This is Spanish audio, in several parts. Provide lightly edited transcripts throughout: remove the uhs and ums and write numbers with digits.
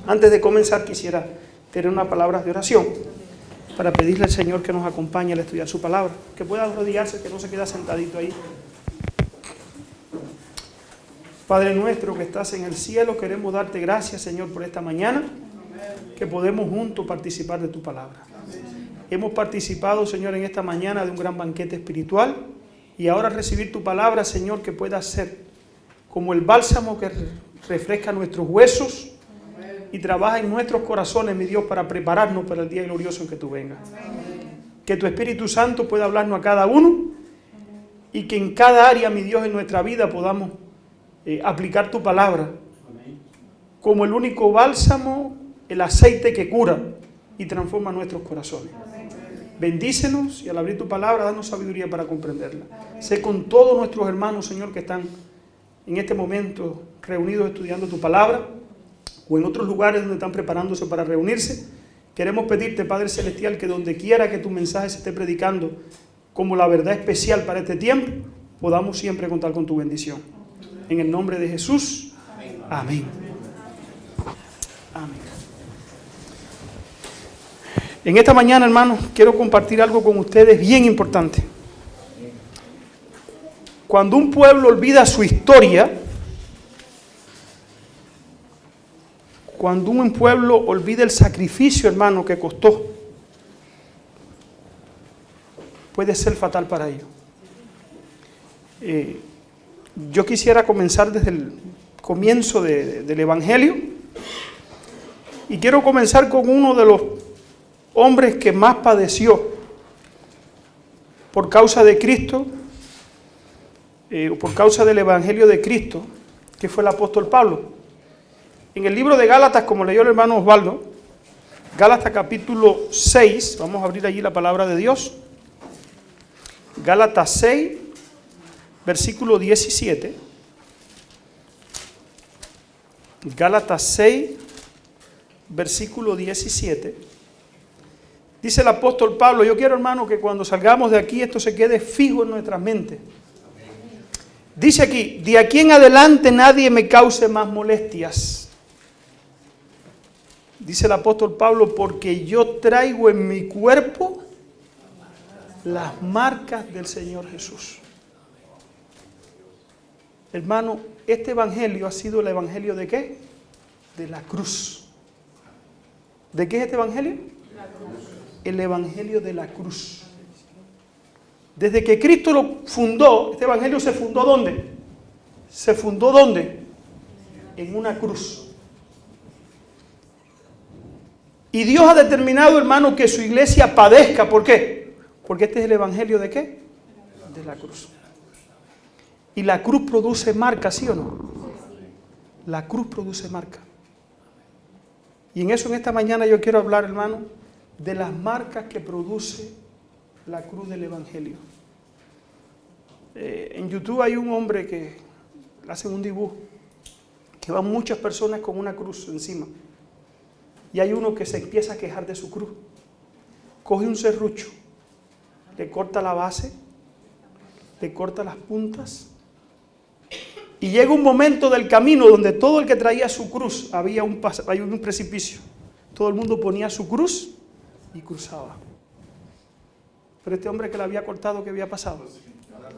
Antes de comenzar quisiera tener unas palabras de oración para pedirle al Señor que nos acompañe al estudiar su palabra, que pueda arrodillarse, que no se quede sentadito ahí. Padre nuestro que estás en el cielo, queremos darte gracias, Señor, por esta mañana, que podemos juntos participar de tu palabra. Hemos participado, Señor, en esta mañana de un gran banquete espiritual y ahora recibir tu palabra, Señor, que pueda ser como el bálsamo que refresca nuestros huesos y trabaja en nuestros corazones, mi Dios, para prepararnos para el día glorioso en que tú vengas. Que tu Espíritu Santo pueda hablarnos a cada uno y que en cada área, mi Dios, en nuestra vida podamos aplicar tu palabra como el único bálsamo, el aceite que cura y transforma nuestros corazones. Bendícenos y al abrir tu palabra, danos sabiduría para comprenderla. Sé con todos nuestros hermanos, Señor, que están en este momento reunidos estudiando tu palabra o en otros lugares donde están preparándose para reunirse. Queremos pedirte, Padre Celestial, que donde quiera que tu mensaje se esté predicando como la verdad especial para este tiempo, podamos siempre contar con tu bendición. En el nombre de Jesús, amén. Amén. En esta mañana, hermanos, quiero compartir algo con ustedes bien importante. Cuando un pueblo olvida su historia, cuando un pueblo olvida el sacrificio, hermano, que costó, puede ser fatal para ellos. Yo quisiera comenzar desde el comienzo del Evangelio y quiero comenzar con uno de los hombres que más padeció por causa de Cristo, por causa del Evangelio de Cristo, que fue el apóstol Pablo. En el libro de Gálatas, como leyó el hermano Osvaldo, Gálatas capítulo 6, vamos a abrir allí la palabra de Dios. Gálatas 6, versículo 17. Gálatas 6, versículo 17. Dice el apóstol Pablo, yo quiero, hermano, que cuando salgamos de aquí esto se quede fijo en nuestras mentes. Dice aquí, de aquí en adelante nadie me cause más molestias. Dice el apóstol Pablo, porque yo traigo en mi cuerpo las marcas del Señor Jesús. Hermano, este evangelio ha sido el evangelio ¿de qué? De la cruz. ¿De qué es este evangelio? La cruz. El evangelio de la cruz. Desde que Cristo lo fundó, este evangelio se fundó ¿dónde? ¿Se fundó dónde? En una cruz. Y Dios ha determinado, hermano, que su iglesia padezca. ¿Por qué? Porque este es el evangelio ¿de qué? De la cruz. Y la cruz produce marca, ¿sí o no? La cruz produce marca. Y en eso en esta mañana yo quiero hablar, hermano, de las marcas que produce la cruz del evangelio. En YouTube hay un hombre que hace un dibujo, que van muchas personas con una cruz encima. Y hay uno que se empieza a quejar de su cruz. Coge un serrucho, le corta la base, le corta las puntas, y llega un momento del camino donde todo el que traía su cruz, había un precipicio. Todo el mundo ponía su cruz y cruzaba. Pero este hombre que le había cortado, ¿qué había pasado?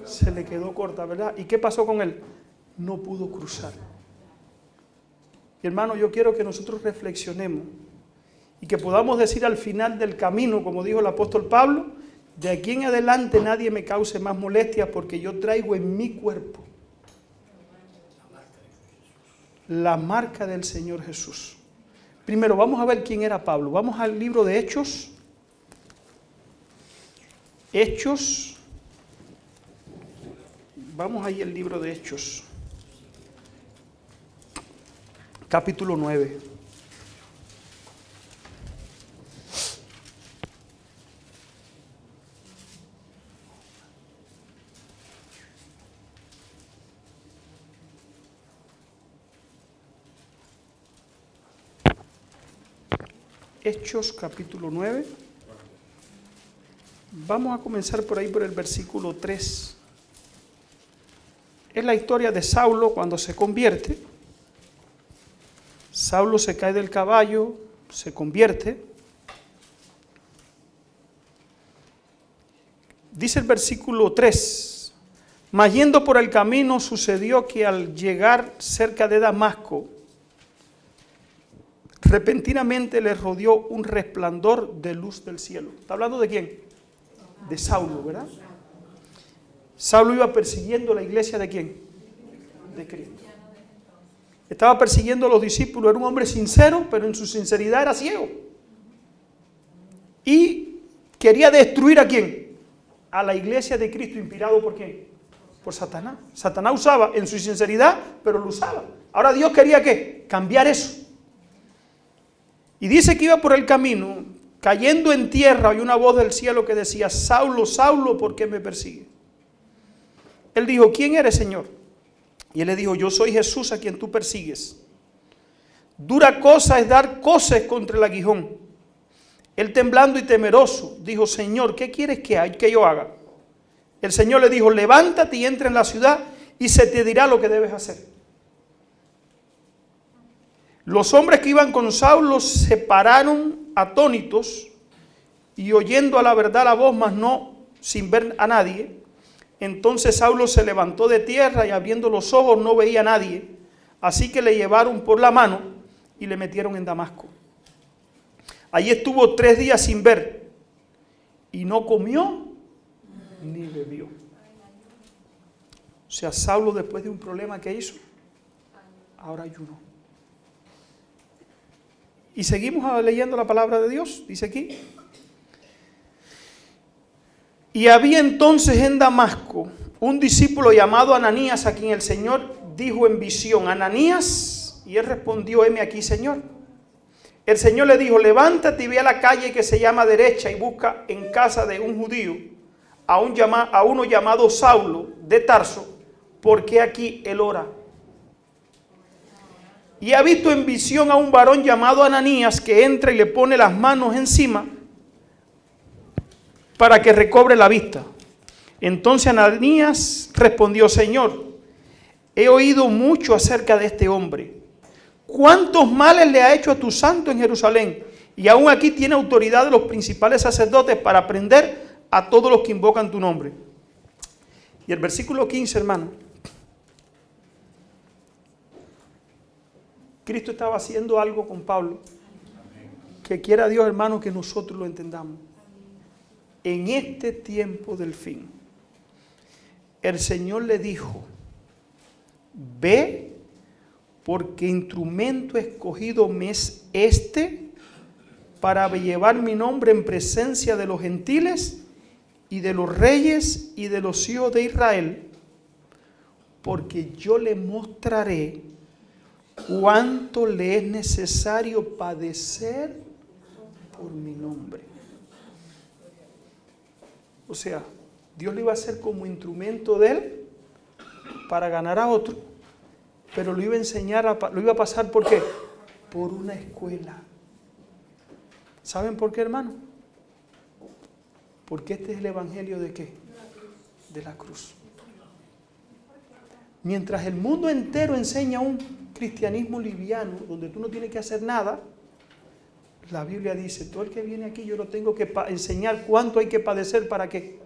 Se le quedó corta, ¿verdad? ¿Y qué pasó con él? No pudo cruzar. Y hermano, yo quiero que nosotros reflexionemos y que podamos decir al final del camino, como dijo el apóstol Pablo, de aquí en adelante nadie me cause más molestias porque yo traigo en mi cuerpo la marca del Señor Jesús. Primero vamos a ver quién era Pablo. Vamos al libro de Hechos. Hechos. Vamos ahí al libro de Hechos. Capítulo 9. Hechos capítulo 9. Vamos a comenzar por ahí por el versículo 3. Es la historia de Saulo cuando se convierte. Saulo se cae del caballo, se convierte. Dice el versículo 3, mas yendo por el camino sucedió que al llegar cerca de Damasco, repentinamente le rodeó un resplandor de luz del cielo. ¿Está hablando de quién? De Saulo, ¿verdad? Saulo iba persiguiendo la iglesia ¿de quién? De Cristo. Estaba persiguiendo a los discípulos, era un hombre sincero, pero en su sinceridad era ciego. Y quería destruir ¿a quién? A la iglesia de Cristo, inspirado ¿por quién? Por Satanás. Satanás usaba en su sinceridad, pero lo usaba. Ahora Dios quería ¿qué? Cambiar eso. Y dice que iba por el camino, cayendo en tierra, oyó una voz del cielo que decía, Saulo, Saulo, ¿por qué me persigue? Él dijo, ¿quién eres, Señor? Y él le dijo, yo soy Jesús a quien tú persigues. Dura cosa es dar coces contra el aguijón. Él temblando y temeroso, dijo, Señor, ¿qué quieres que yo haga? El Señor le dijo, levántate y entra en la ciudad y se te dirá lo que debes hacer. Los hombres que iban con Saulo se pararon atónitos y oyendo a la verdad la voz, mas no sin ver a nadie. Entonces Saulo se levantó de tierra y abriendo los ojos no veía a nadie. Así que le llevaron por la mano y le metieron en Damasco. Allí estuvo 3 días sin ver y no comió ni bebió. O sea, Saulo después de un problema que hizo, ahora ayunó. Y seguimos leyendo la palabra de Dios, dice aquí. Y había entonces en Damasco un discípulo llamado Ananías, a quien el Señor dijo en visión, Ananías, y él respondió, heme aquí, Señor. El Señor le dijo, levántate y ve a la calle que se llama Derecha y busca en casa de un judío a uno llamado Saulo de Tarso, porque aquí él ora. Y ha visto en visión a un varón llamado Ananías que entra y le pone las manos encima para que recobre la vista. Entonces Ananías respondió, Señor, he oído mucho acerca de este hombre. ¿Cuántos males le ha hecho a tu santo en Jerusalén? Y aún aquí tiene autoridad de los principales sacerdotes para prender a todos los que invocan tu nombre. Y el versículo 15, hermano. Cristo estaba haciendo algo con Pablo, que quiera Dios, hermano, que nosotros lo entendamos. En este tiempo del fin, el Señor le dijo, ve, porque instrumento escogido me es este, para llevar mi nombre en presencia de los gentiles y de los reyes y de los hijos de Israel, porque yo le mostraré cuánto le es necesario padecer por mi nombre. O sea, Dios le iba a hacer como instrumento de él para ganar a otro, pero lo iba a enseñar, lo iba a pasar ¿por qué? Por una escuela. ¿Saben por qué, hermano? Porque este es el evangelio ¿de qué? De la cruz. Mientras el mundo entero enseña un cristianismo liviano, donde tú no tienes que hacer nada, la Biblia dice, todo el que viene aquí yo lo tengo que enseñar cuánto hay que padecer para qué.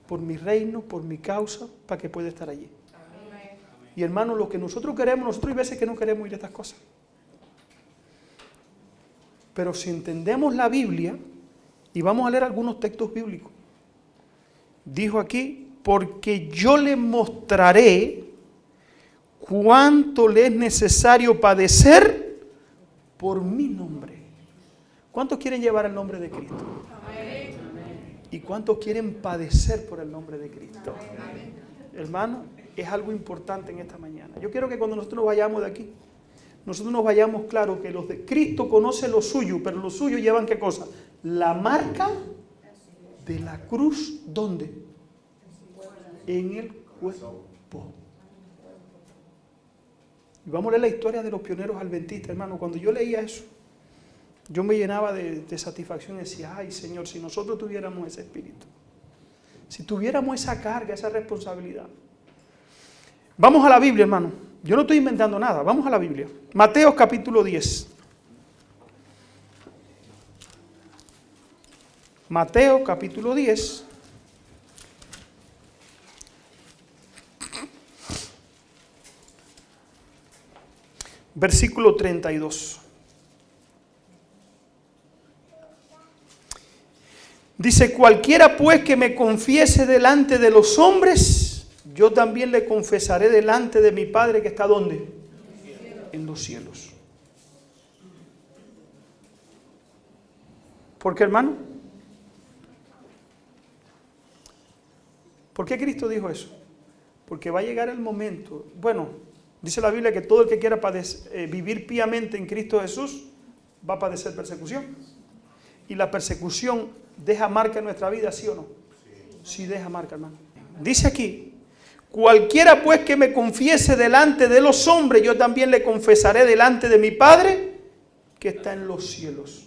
Por mi reino, por mi causa, para que pueda estar allí. Amén. Y hermano, lo que nosotros queremos, nosotros hay veces que no queremos ir a estas cosas. Pero si entendemos la Biblia, y vamos a leer algunos textos bíblicos, dijo aquí, porque yo le mostraré cuánto le es necesario padecer por mi nombre. ¿Cuántos quieren llevar el nombre de Cristo? Amén. ¿Y cuántos quieren padecer por el nombre de Cristo? Amén. Hermano, es algo importante en esta mañana. Yo quiero que cuando nosotros nos vayamos de aquí, nosotros nos vayamos claro que los de Cristo conocen lo suyo, pero lo suyo llevan ¿qué cosa? La marca de la cruz, ¿dónde? En el cuerpo. Y vamos a leer la historia de los pioneros adventistas, hermano. Cuando yo leía eso, yo me llenaba de satisfacción y decía, ay Señor, si nosotros tuviéramos ese espíritu, si tuviéramos esa carga, esa responsabilidad. Vamos a la Biblia, hermano. Yo no estoy inventando nada. Vamos a la Biblia. Mateo capítulo 10. Mateo capítulo 10. Versículo 32. Dice, cualquiera pues que me confiese delante de los hombres, yo también le confesaré delante de mi Padre que está ¿dónde? En los cielos. ¿Por qué, hermano? ¿Por qué Cristo dijo eso? Porque va a llegar el momento, bueno, dice la Biblia que todo el que quiera vivir piamente en Cristo Jesús va a padecer persecución. Y la persecución deja marca en nuestra vida, ¿sí o no? Sí deja marca, hermano. Dice aquí, cualquiera pues que me confiese delante de los hombres, yo también le confesaré delante de mi Padre que está en los cielos.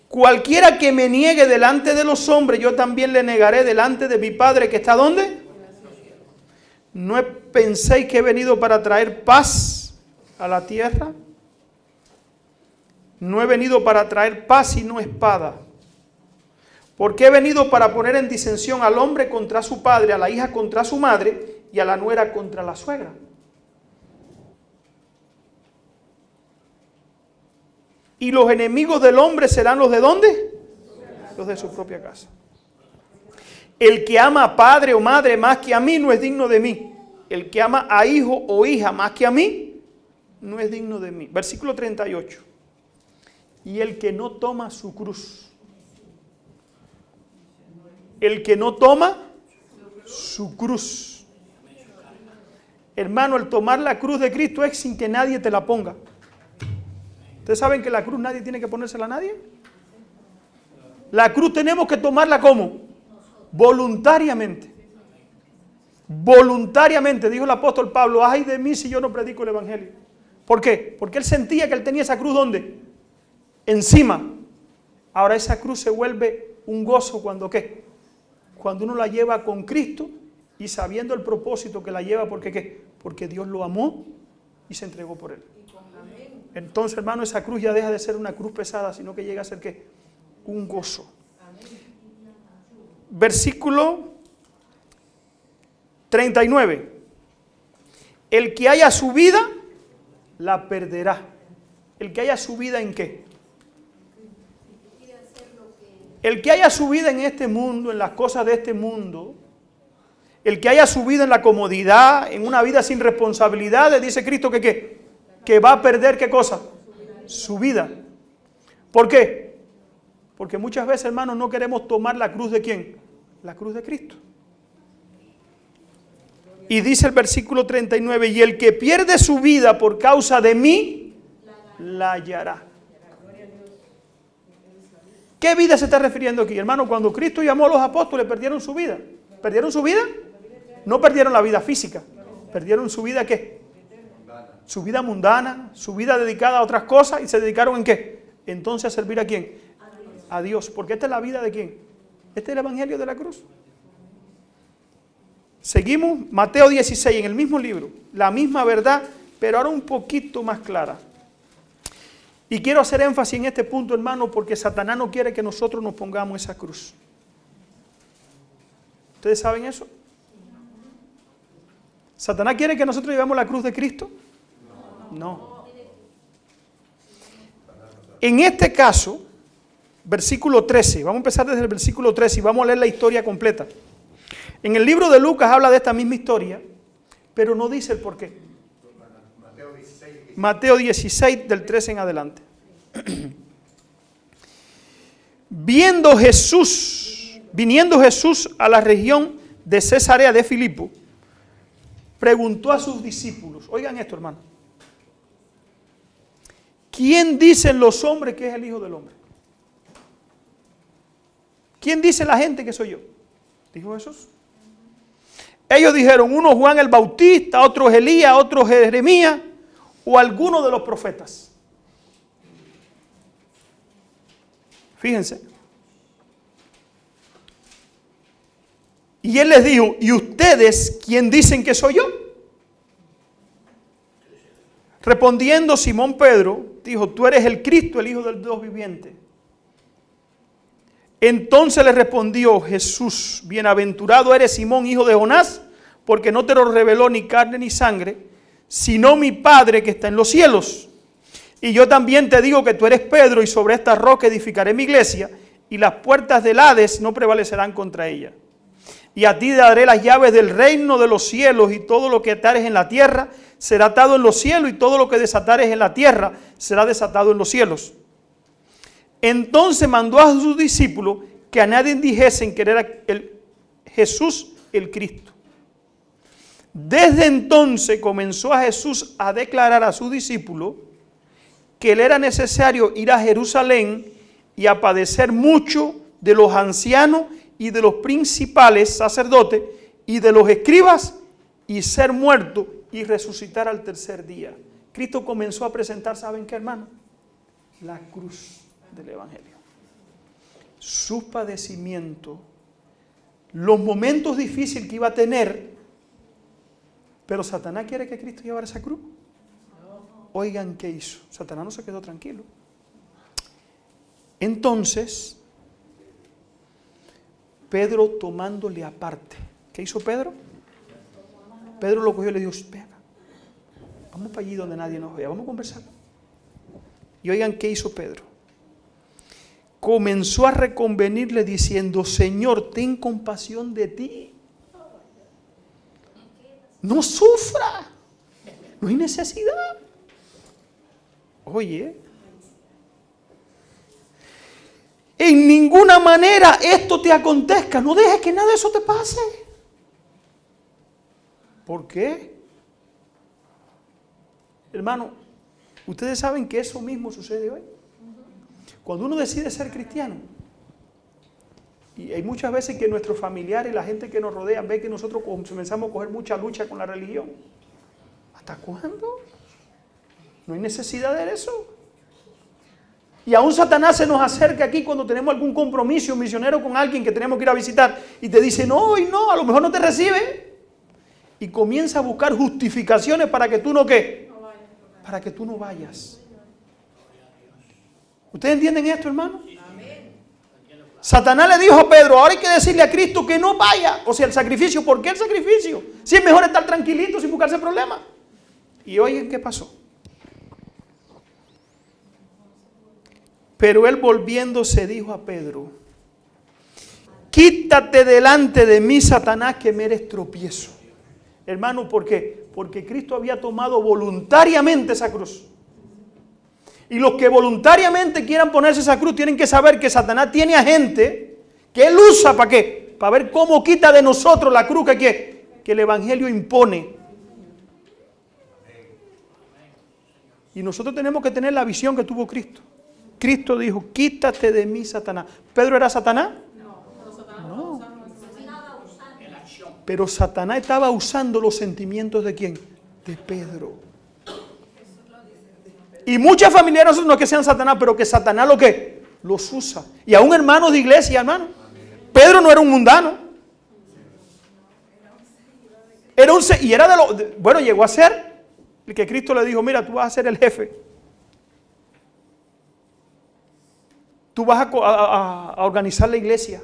Cualquiera que me niegue delante de los hombres, yo también le negaré delante de mi Padre que está ¿dónde? ¿No penséis que he venido para traer paz a la tierra? No he venido para traer paz y no espada. Porque he venido para poner en disensión al hombre contra su padre, a la hija contra su madre y a la nuera contra la suegra. Y los enemigos del hombre serán los de ¿dónde? Los de su propia casa. El que ama a padre o madre más que a mí no es digno de mí. El que ama a hijo o hija más que a mí no es digno de mí. Versículo 38. Y el que no toma su cruz. El que no toma su cruz. Hermano, el tomar la cruz de Cristo es sin que nadie te la ponga. ¿Ustedes saben que la cruz nadie tiene que ponérsela a nadie? La cruz tenemos que tomarla ¿cómo? Voluntariamente. Voluntariamente, dijo el apóstol Pablo, ay de mí si yo no predico el evangelio. ¿Por qué? Porque él sentía que él tenía esa cruz ¿dónde? Encima. Ahora esa cruz se vuelve un gozo cuando ¿qué? Cuando uno la lleva con Cristo y sabiendo el propósito que la lleva, porque ¿qué? Porque Dios lo amó y se entregó por él. Entonces, hermano, esa cruz ya deja de ser una cruz pesada, sino que llega a ser ¿qué? Un gozo. Versículo 39. El que haya su vida, la perderá. El que haya su vida ¿en qué? El que haya su vida en este mundo, en las cosas de este mundo, el que haya su vida en la comodidad, en una vida sin responsabilidades, dice Cristo que ¿qué? Que va a perder ¿qué cosa? Su vida. ¿Por qué? Porque muchas veces, hermanos, no queremos tomar la cruz ¿de quién? La cruz de Cristo. Y dice el versículo 39, y el que pierde su vida por causa de mí, la hallará. ¿Qué vida se está refiriendo aquí? Hermano, cuando Cristo llamó a los apóstoles, perdieron su vida. ¿Perdieron su vida? No perdieron la vida física. ¿Perdieron su vida qué? Su vida mundana, su vida dedicada a otras cosas, y se dedicaron ¿en qué? Entonces a servir ¿a quién? A Dios. Porque esta es la vida ¿de quién? Este es el evangelio de la cruz. Seguimos, Mateo 16, en el mismo libro, la misma verdad, pero ahora un poquito más clara. Y quiero hacer énfasis en este punto, hermano, porque Satanás no quiere que nosotros nos pongamos esa cruz. ¿Ustedes saben eso? ¿Satanás quiere que nosotros llevemos la cruz de Cristo? No. En este caso, versículo 13, vamos a empezar desde el versículo 13 y vamos a leer la historia completa. En el libro de Lucas habla de esta misma historia, pero no dice el por qué. Mateo 16, del 13 en adelante. Viniendo Jesús a la región de Cesarea de Filipo, preguntó a sus discípulos, oigan esto, hermano, ¿quién dicen los hombres que es el Hijo del Hombre? ¿Quién dice la gente que soy yo? Dijo Jesús. Ellos dijeron, uno Juan el Bautista, otro Elías, otro Jeremías, o alguno de los profetas. Fíjense. Y él les dijo, ¿y ustedes quién dicen que soy yo? Respondiendo Simón Pedro, dijo, tú eres el Cristo, el Hijo del Dios viviente. Entonces le respondió Jesús, bienaventurado eres Simón, hijo de Jonás, porque no te lo reveló ni carne ni sangre, sino mi Padre que está en los cielos. Y yo también te digo que tú eres Pedro, y sobre esta roca edificaré mi iglesia, y las puertas del Hades no prevalecerán contra ella. Y a ti daré las llaves del reino de los cielos, y todo lo que atares en la tierra será atado en los cielos, y todo lo que desatares en la tierra será desatado en los cielos. Entonces mandó a sus discípulos que a nadie dijesen que era Jesús el Cristo. Desde entonces comenzó a Jesús a declarar a sus discípulos que le era necesario ir a Jerusalén y a padecer mucho de los ancianos y de los principales sacerdotes y de los escribas, y ser muerto y resucitar al tercer día. Cristo comenzó a presentar, ¿saben qué, hermano? La cruz del Evangelio. Sus padecimientos, los momentos difíciles que iba a tener, pero Satanás quiere que Cristo llevara esa cruz. Oigan qué hizo. Satanás no se quedó tranquilo. Entonces, Pedro tomándole aparte. ¿Qué hizo Pedro? Pedro lo cogió y le dijo, venga, vamos para allí donde nadie nos vea, vamos a conversar. Y oigan qué hizo Pedro. Comenzó a reconvenirle diciendo, Señor, ten compasión de ti. No sufra, no hay necesidad. Oye, en ninguna manera esto te acontezca, no dejes que nada de eso te pase. ¿Por qué? Hermano, ustedes saben que eso mismo sucede hoy. Cuando uno decide ser cristiano, y hay muchas veces que nuestros familiares y la gente que nos rodea ve que nosotros comenzamos a coger mucha lucha con la religión. ¿Hasta cuándo? No hay necesidad de eso. Y aún Satanás se nos acerca aquí cuando tenemos algún compromiso misionero con alguien que tenemos que ir a visitar y te dice, no, y no, a lo mejor no te recibe. Y comienza a buscar justificaciones para que tú no, ¿qué? Para que tú no vayas. ¿Ustedes entienden esto, hermano? Satanás le dijo a Pedro, ahora hay que decirle a Cristo que no vaya. O sea, el sacrificio. ¿Por qué el sacrificio? Si es mejor estar tranquilito sin buscarse problemas. Y oigan qué pasó. Pero él volviéndose dijo a Pedro, quítate delante de mí, Satanás, que me eres tropiezo. Hermano, ¿por qué? Porque Cristo había tomado voluntariamente esa cruz. Y los que voluntariamente quieran ponerse esa cruz tienen que saber que Satanás tiene a gente que él usa ¿para qué? Para ver cómo quita de nosotros la cruz que el Evangelio impone. Y nosotros tenemos que tener la visión que tuvo Cristo. Cristo dijo, quítate de mí, Satanás. ¿Pedro era Satanás? No. Pero Satanás estaba usando los sentimientos ¿de quién? De Pedro. Y muchas familias no es que sean Satanás, pero que Satanás lo que los usa. Y aún hermanos de iglesia, hermano. Pedro no era un mundano. Bueno, llegó a ser el que Cristo le dijo, mira, tú vas a ser el jefe. Tú vas a organizar la iglesia.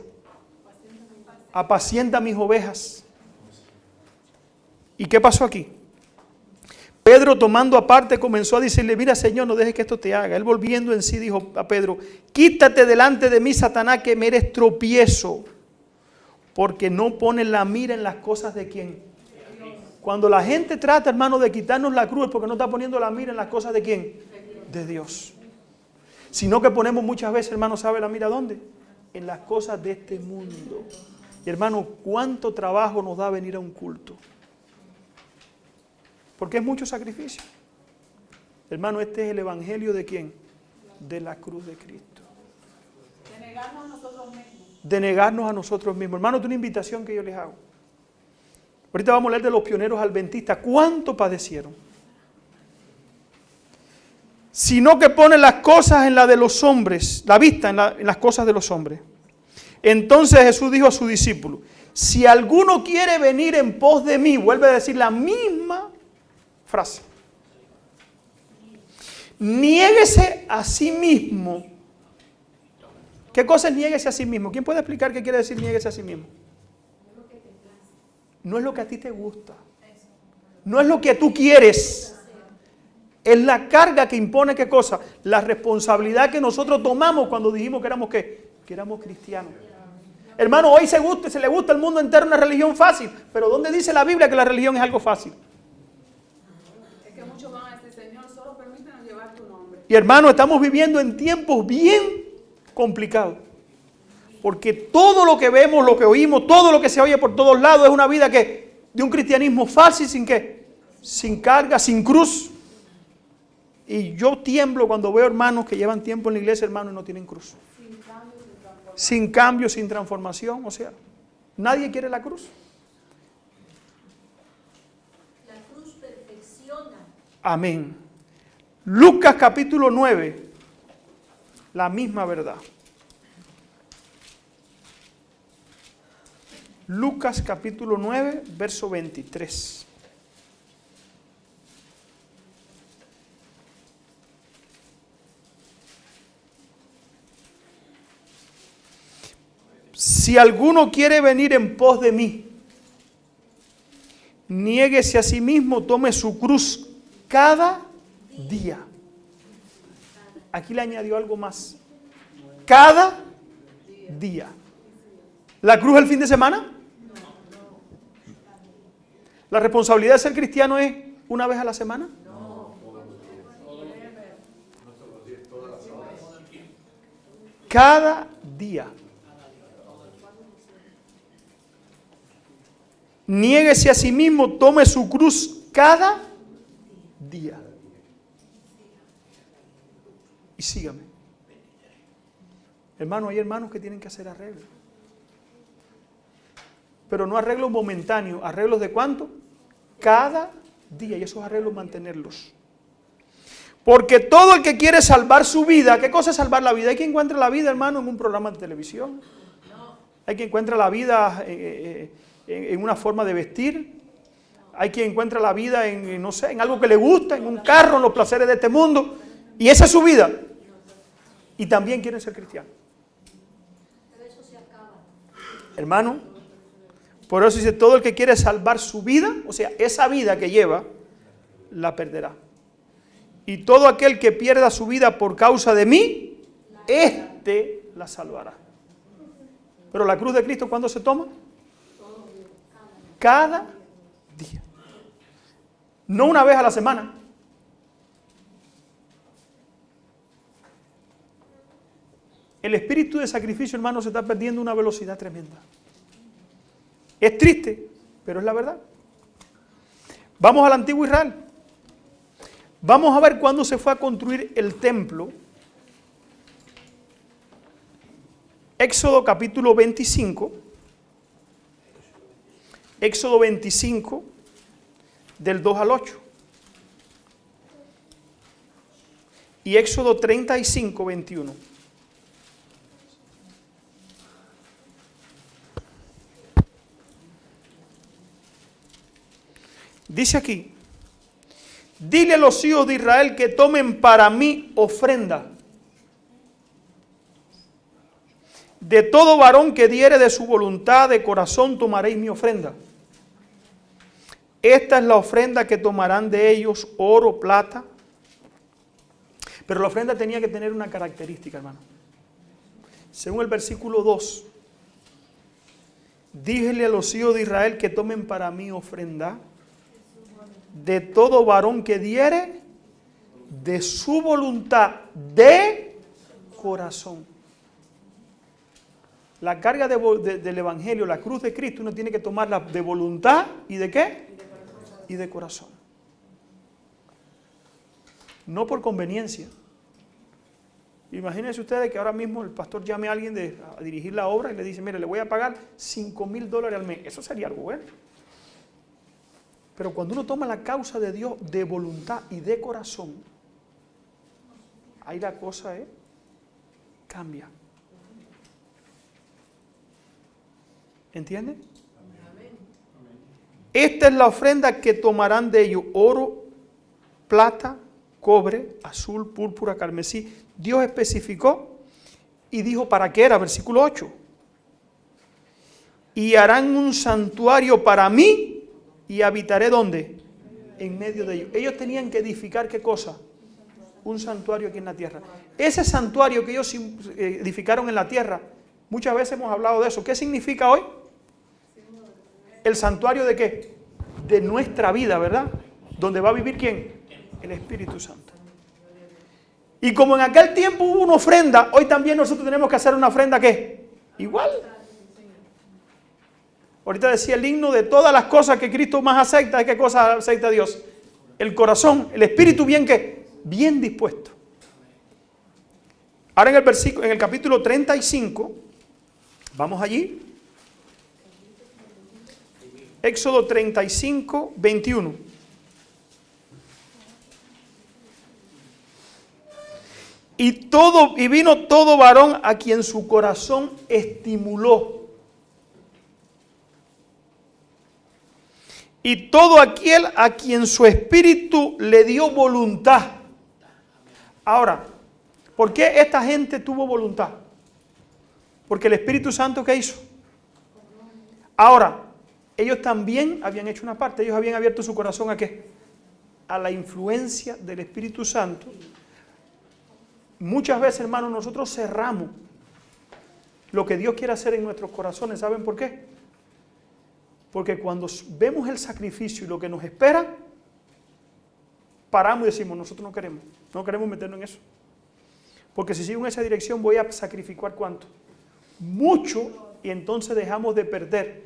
Apacienta mis ovejas. ¿Y qué pasó aquí? Pedro tomando aparte comenzó a decirle, mira Señor, no dejes que esto te haga. Él volviendo en sí dijo a Pedro, quítate delante de mí, Satanás, que me eres tropiezo, porque no pones la mira en las cosas de quién. Cuando la gente trata, hermano, de quitarnos la cruz, es porque no está poniendo la mira en las cosas de quién. De Dios. Sino que ponemos muchas veces, hermano, ¿sabe la mira dónde? En las cosas de este mundo. Y hermano, ¿cuánto trabajo nos da venir a un culto? Porque es mucho sacrificio. Hermano, este es el evangelio ¿de quién? De la cruz de Cristo. De negarnos a nosotros mismos. De negarnos a nosotros mismos. Hermano, es una invitación que yo les hago. Ahorita vamos a leer de los pioneros adventistas. ¿Cuánto padecieron? Sino que ponen las cosas en la de los hombres, la vista en las cosas de los hombres. Entonces Jesús dijo a sus discípulos, si alguno quiere venir en pos de mí, vuelve a decir la misma frase. Niéguese a sí mismo. ¿Qué cosa es niéguese a sí mismo? ¿Quién puede explicar qué quiere decir niéguese a sí mismo? No es lo que a ti te gusta. No es lo que tú quieres. Es la carga que impone, ¿qué cosa? La responsabilidad que nosotros tomamos cuando dijimos que éramos ¿qué? Que éramos cristianos. Hermano, hoy se le gusta al mundo entero una religión fácil. Pero ¿dónde dice la Biblia que la religión es algo fácil? Es que muchos van a decir, Señor, solo permítanos llevar tu nombre. Y hermano, estamos viviendo en tiempos bien complicados. Porque todo lo que vemos, lo que oímos, todo lo que se oye por todos lados es una vida que de un cristianismo fácil, ¿sin qué? Sin carga, sin cruz. Y yo tiemblo cuando veo hermanos que llevan tiempo en la iglesia, hermanos, y no tienen cruz. Sin cambio, sin transformación. O sea, nadie quiere la cruz. La cruz perfecciona. Amén. Lucas capítulo 9. La misma verdad. Lucas capítulo 9, verso 23. Si alguno quiere venir en pos de mí, niéguese a sí mismo, tome su cruz cada día. Aquí le añadió algo más. Cada día. ¿La cruz el fin de semana? ¿La responsabilidad de ser cristiano es una vez a la semana? Cada día. Niéguese a sí mismo, tome su cruz cada día. Y sígame. Hermano, hay hermanos que tienen que hacer arreglos. Pero no arreglos momentáneos, arreglos de ¿cuánto? Cada día, y esos arreglos mantenerlos. Porque todo el que quiere salvar su vida, ¿qué cosa es salvar la vida? Hay quien encuentra la vida, hermano, en un programa de televisión. Hay quien encuentra la vida en una forma de vestir. Hay quien encuentra la vida en, no sé, en algo que le gusta, en un carro, en los placeres de este mundo. Y esa es su vida. Y también quieren ser cristianos. Pero eso se acaba. Hermano, por eso dice, todo el que quiere salvar su vida, o sea, esa vida que lleva, la perderá. Y todo aquel que pierda su vida por causa de mí, éste la salvará. Pero la cruz de Cristo, ¿cuándo se toma? Cada día. No una vez a la semana. El espíritu de sacrificio, hermano, se está perdiendo a una velocidad tremenda. Es triste, pero es la verdad. Vamos al antiguo Israel. Vamos a ver cuándo se fue a construir el templo. Éxodo capítulo 25. Éxodo 25, del 2 al 8. Y Éxodo 35, 21. Dice aquí, dile a los hijos de Israel que tomen para mí ofrenda. De todo varón que diere de su voluntad de corazón tomaréis mi ofrenda. Esta es la ofrenda que tomarán de ellos, oro, plata. Pero la ofrenda tenía que tener una característica, hermano. Según el versículo 2, díjele a los hijos de Israel que tomen para mí ofrenda de todo varón que diere de su voluntad de corazón. La carga del Evangelio, la cruz de Cristo, uno tiene que tomarla de voluntad y de ¿qué? Y de corazón. No por conveniencia. Imagínense ustedes que ahora mismo el pastor llame a alguien a dirigir la obra y le dice, mire, le voy a pagar $5,000 al mes. Eso sería algo bueno. Pero cuando uno toma la causa de Dios de voluntad y de corazón, ahí la cosa cambia. ¿Entienden? Esta es la ofrenda que tomarán de ellos, oro, plata, cobre, azul, púrpura, carmesí. Dios especificó y dijo para qué era, versículo 8. Y harán un santuario para mí y habitaré ¿dónde? En medio de ellos. Ellos tenían que edificar ¿qué cosa? Un santuario aquí en la tierra. Ese santuario que ellos edificaron en la tierra, muchas veces hemos hablado de eso. ¿Qué significa hoy? ¿El santuario de qué? De nuestra vida, ¿verdad? Donde va a vivir ¿quién? El Espíritu Santo. Y como en aquel tiempo hubo una ofrenda, hoy también nosotros tenemos que hacer una ofrenda ¿qué? Igual. Ahorita decía el himno de todas las cosas que Cristo más acepta. ¿Qué cosas acepta Dios? El corazón, el espíritu bien ¿qué? Bien dispuesto. Ahora en el capítulo 35, vamos allí. Éxodo 35, 21. Y vino todo varón a quien su corazón estimuló. Y todo aquel a quien su espíritu le dio voluntad. Ahora, ¿por qué esta gente tuvo voluntad? Porque el Espíritu Santo ¿qué hizo? Ahora, ellos también habían hecho una parte. Ellos habían abierto su corazón ¿a qué? A la influencia del Espíritu Santo. Muchas veces, hermanos, nosotros cerramos lo que Dios quiere hacer en nuestros corazones. ¿Saben por qué? Porque cuando vemos el sacrificio y lo que nos espera, paramos y decimos, nosotros no queremos meternos en eso. Porque si sigo en esa dirección voy a sacrificar ¿cuánto? Mucho, y entonces dejamos de perder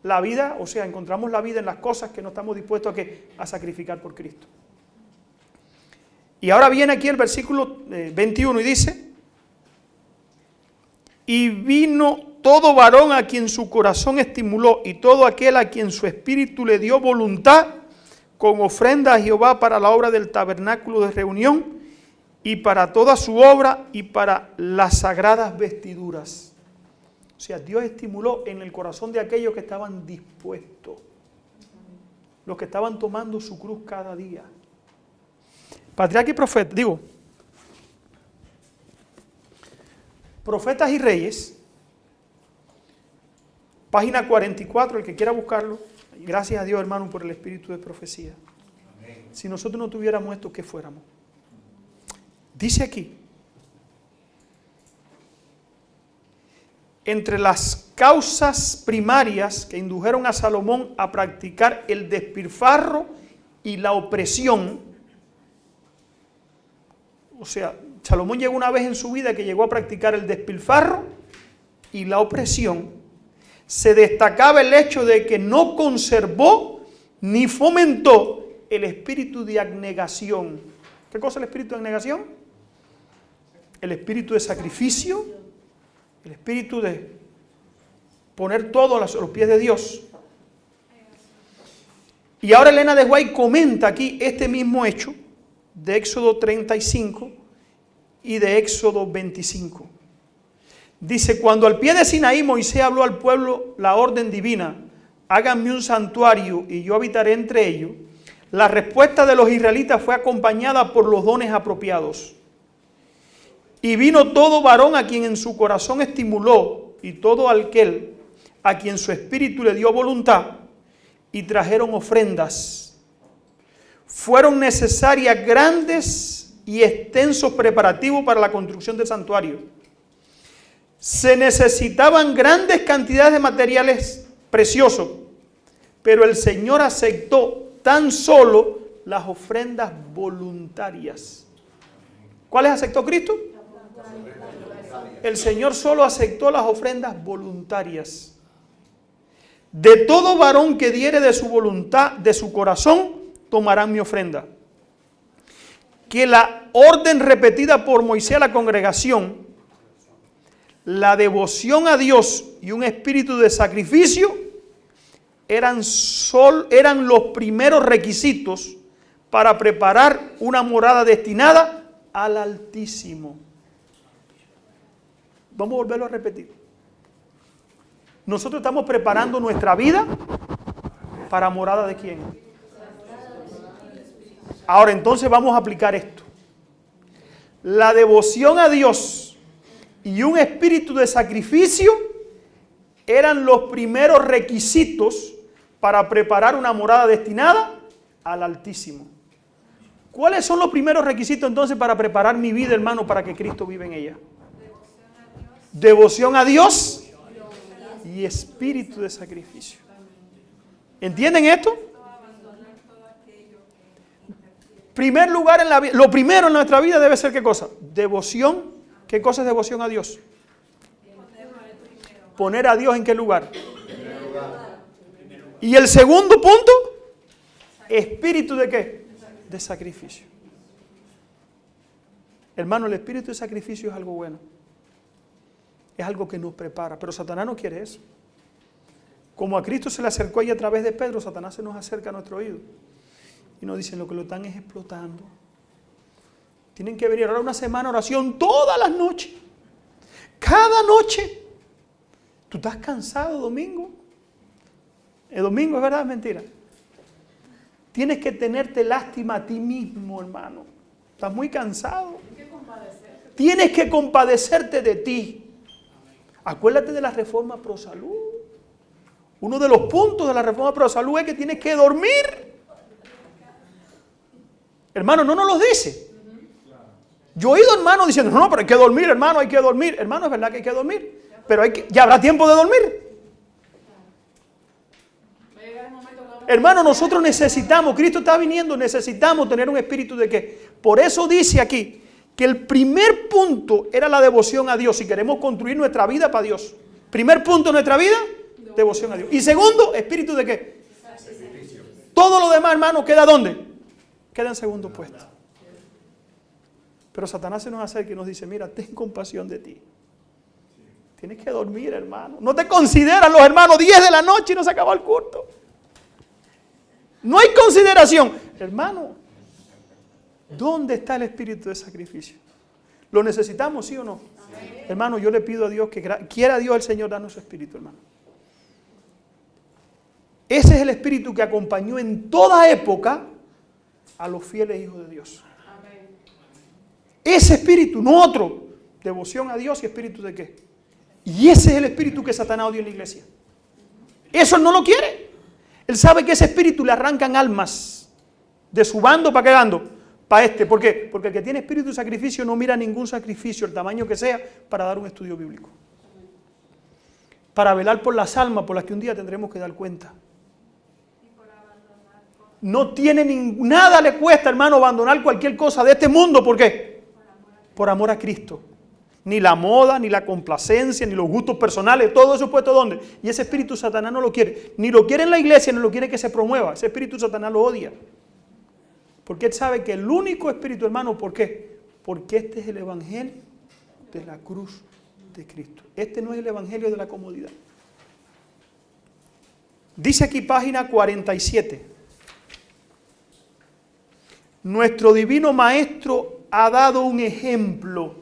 la vida, o sea, encontramos la vida en las cosas que no estamos dispuestos a sacrificar por Cristo. Y ahora viene aquí el versículo 21 y dice, y vino todo varón a quien su corazón estimuló y todo aquel a quien su espíritu le dio voluntad con ofrenda a Jehová para la obra del tabernáculo de reunión y para toda su obra y para las sagradas vestiduras. O sea, Dios estimuló en el corazón de aquellos que estaban dispuestos, los que estaban tomando su cruz cada día. Patriarca y profeta, Profetas y Reyes, página 44, el que quiera buscarlo. Gracias a Dios, hermano, por el espíritu de profecía. Si nosotros no tuviéramos esto, ¿qué fuéramos? Dice aquí, entre las causas primarias que indujeron a Salomón a practicar el despilfarro y la opresión, o sea, Salomón llegó una vez en su vida que llegó a practicar el despilfarro y la opresión, se destacaba el hecho de que no conservó ni fomentó el espíritu de abnegación. ¿Qué cosa es el espíritu de abnegación? El espíritu de sacrificio, el espíritu de poner todo a los pies de Dios. Y ahora Elena de White comenta aquí este mismo hecho de Éxodo 35 y de Éxodo 25. Dice, cuando al pie de Sinaí Moisés habló al pueblo la orden divina, háganme un santuario y yo habitaré entre ellos, la respuesta de los israelitas fue acompañada por los dones apropiados. Y vino todo varón a quien en su corazón estimuló y todo aquel a quien su espíritu le dio voluntad y trajeron ofrendas. Fueron necesarias grandes y extensos preparativos para la construcción del santuario. Se necesitaban grandes cantidades de materiales preciosos, pero el Señor aceptó tan solo las ofrendas voluntarias. ¿Cuáles aceptó Cristo? El Señor solo aceptó las ofrendas voluntarias. De todo varón que diere de su voluntad, de su corazón, tomarán mi ofrenda. Que la orden repetida por Moisés a la congregación, la devoción a Dios y un espíritu de sacrificio eran los primeros requisitos para preparar una morada destinada al Altísimo. Vamos a volverlo a repetir. Nosotros estamos preparando nuestra vida para morada de quién. Ahora entonces vamos a aplicar esto. la devoción a Dios y un espíritu de sacrificio eran los primeros requisitos para preparar una morada destinada al Altísimo. ¿Cuáles son los primeros requisitos entonces para preparar mi vida, hermano, para que Cristo viva en ella? Devoción a Dios y espíritu de sacrificio. ¿Entienden esto? Primer lugar en la vida, lo primero en nuestra vida debe ser ¿qué cosa? Devoción. ¿Qué cosa es devoción a Dios? Poner a Dios ¿en qué lugar? Y el segundo punto, espíritu de ¿qué? De sacrificio. Hermano, el espíritu de sacrificio es algo bueno. Es algo que nos prepara, pero Satanás no quiere eso. Como a Cristo se le acercó ahí a través de Pedro, Satanás se nos acerca a nuestro oído y nos dicen lo que lo están es explotando. Tienen que venir ahora una semana de oración todas las noches. Cada noche. ¿Tú estás cansado domingo? El domingo es verdad, es mentira. Tienes que tenerte lástima a ti mismo, hermano. Estás muy cansado. Tienes que compadecerte de ti. Acuérdate de la reforma pro salud. Uno de los puntos de la reforma pro salud es que tienes que dormir. Hermano, no nos lo dice. Yo he oído hermanos diciendo, no, pero hay que dormir, hermano, hay que dormir. Hermano, es verdad que hay que dormir, pero ya habrá tiempo de dormir. Hermano, nosotros necesitamos, Cristo está viniendo, necesitamos tener un espíritu de qué. Por eso dice aquí que el primer punto era la devoción a Dios. Si queremos construir nuestra vida para Dios. Primer punto de nuestra vida, devoción a Dios. Y segundo, espíritu de qué. Todo lo demás, hermano, ¿queda dónde? Queda en segundo puesto. Pero Satanás se nos acerca y nos dice, mira, ten compasión de ti. Tienes que dormir, hermano. No te consideran los hermanos 10 de la noche y no se acabó el culto. No hay consideración. Hermano, ¿dónde está el espíritu de sacrificio? ¿Lo necesitamos, sí o no? Amén. Hermano, yo le pido a Dios que quiera Dios el Señor darnos su espíritu, hermano. Ese es el espíritu que acompañó en toda época a los fieles hijos de Dios. Amén. Ese espíritu, no otro. Devoción a Dios y espíritu de qué. Y ese es el espíritu que Satanás odia en la iglesia. Eso él no lo quiere. Él sabe que ese espíritu le arrancan almas de su bando para qué bando. Para este. ¿Por qué? Porque el que tiene espíritu de sacrificio no mira ningún sacrificio, el tamaño que sea, para dar un estudio bíblico. Para velar por las almas por las que un día tendremos que dar cuenta. No tiene nada le cuesta, hermano, abandonar cualquier cosa de este mundo. ¿Por qué? Por amor a Cristo. Ni la moda, ni la complacencia, ni los gustos personales, todo eso puesto ¿dónde? Y ese espíritu Satanás no lo quiere. Ni lo quiere en la iglesia, ni lo quiere que se promueva. Ese espíritu Satanás lo odia. Porque él sabe que el único espíritu, hermano, ¿por qué? Porque este es el evangelio de la cruz de Cristo. Este no es el evangelio de la comodidad. Dice aquí página 47. Nuestro divino maestro ha dado un ejemplo.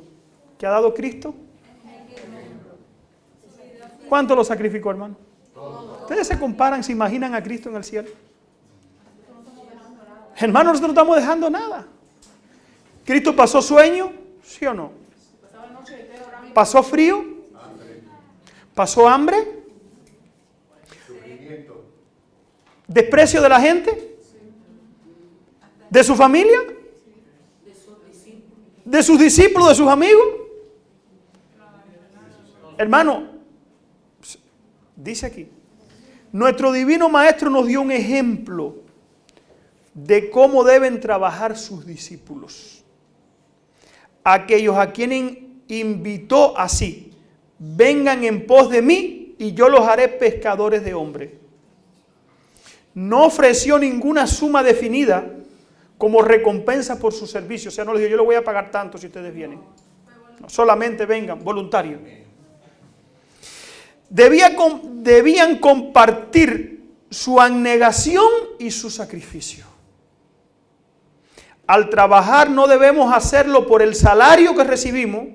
¿Qué ha dado Cristo? ¿Cuánto lo sacrificó, hermano? Ustedes se comparan, se imaginan a Cristo en el cielo. Hermano, nosotros no estamos dejando nada. ¿Cristo pasó sueño? ¿Sí o no? ¿Pasó frío? ¿Pasó hambre? ¿Desprecio de la gente? ¿De su familia? ¿De sus discípulos? ¿De sus amigos? Hermano, dice aquí, nuestro divino maestro nos dio un ejemplo de cómo deben trabajar sus discípulos. Aquellos a quienes invitó así, vengan en pos de mí y yo los haré pescadores de hombres. No ofreció ninguna suma definida como recompensa por su servicio. O sea, no les dijo, yo le voy a pagar tanto si ustedes vienen. No, solamente vengan, voluntarios. Debían compartir su abnegación y su sacrificio. Al trabajar no debemos hacerlo por el salario que recibimos.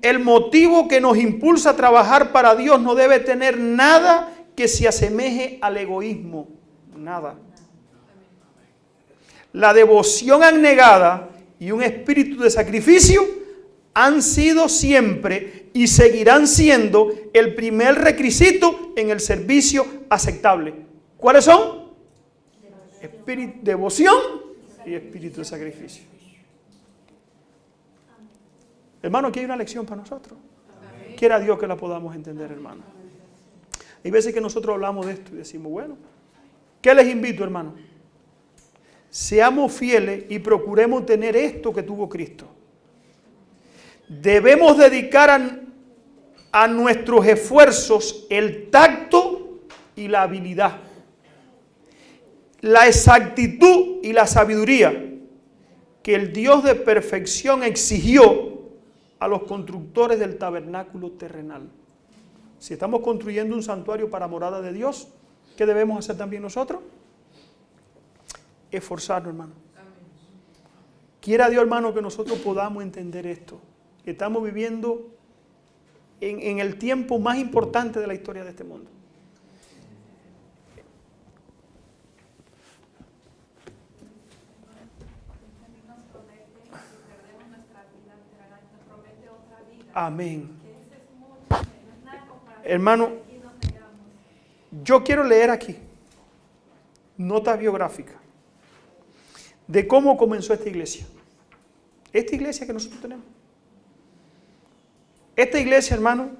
El motivo que nos impulsa a trabajar para Dios no debe tener nada que se asemeje al egoísmo. Nada. La devoción abnegada y un espíritu de sacrificio han sido siempre y seguirán siendo el primer requisito en el servicio aceptable. ¿Cuáles son? Devoción y espíritu de sacrificio. Hermano, aquí hay una lección para nosotros. Quiera Dios que la podamos entender, hermano. Hay veces que nosotros hablamos de esto y decimos, bueno, ¿qué les invito, hermano? Seamos fieles y procuremos tener esto que tuvo Cristo. Debemos dedicar a nuestros esfuerzos el tacto y la habilidad, la exactitud y la sabiduría que el Dios de perfección exigió a los constructores del tabernáculo terrenal. Si estamos construyendo un santuario para morada de Dios, ¿qué debemos hacer también nosotros? Esforzarnos, hermano. Quiera Dios, hermano, que nosotros podamos entender esto. Que estamos viviendo en el tiempo más importante de la historia de este mundo. Amén. Hermano, yo quiero leer aquí notas biográficas de cómo comenzó esta iglesia. Esta iglesia que nosotros tenemos. Esta iglesia, hermano,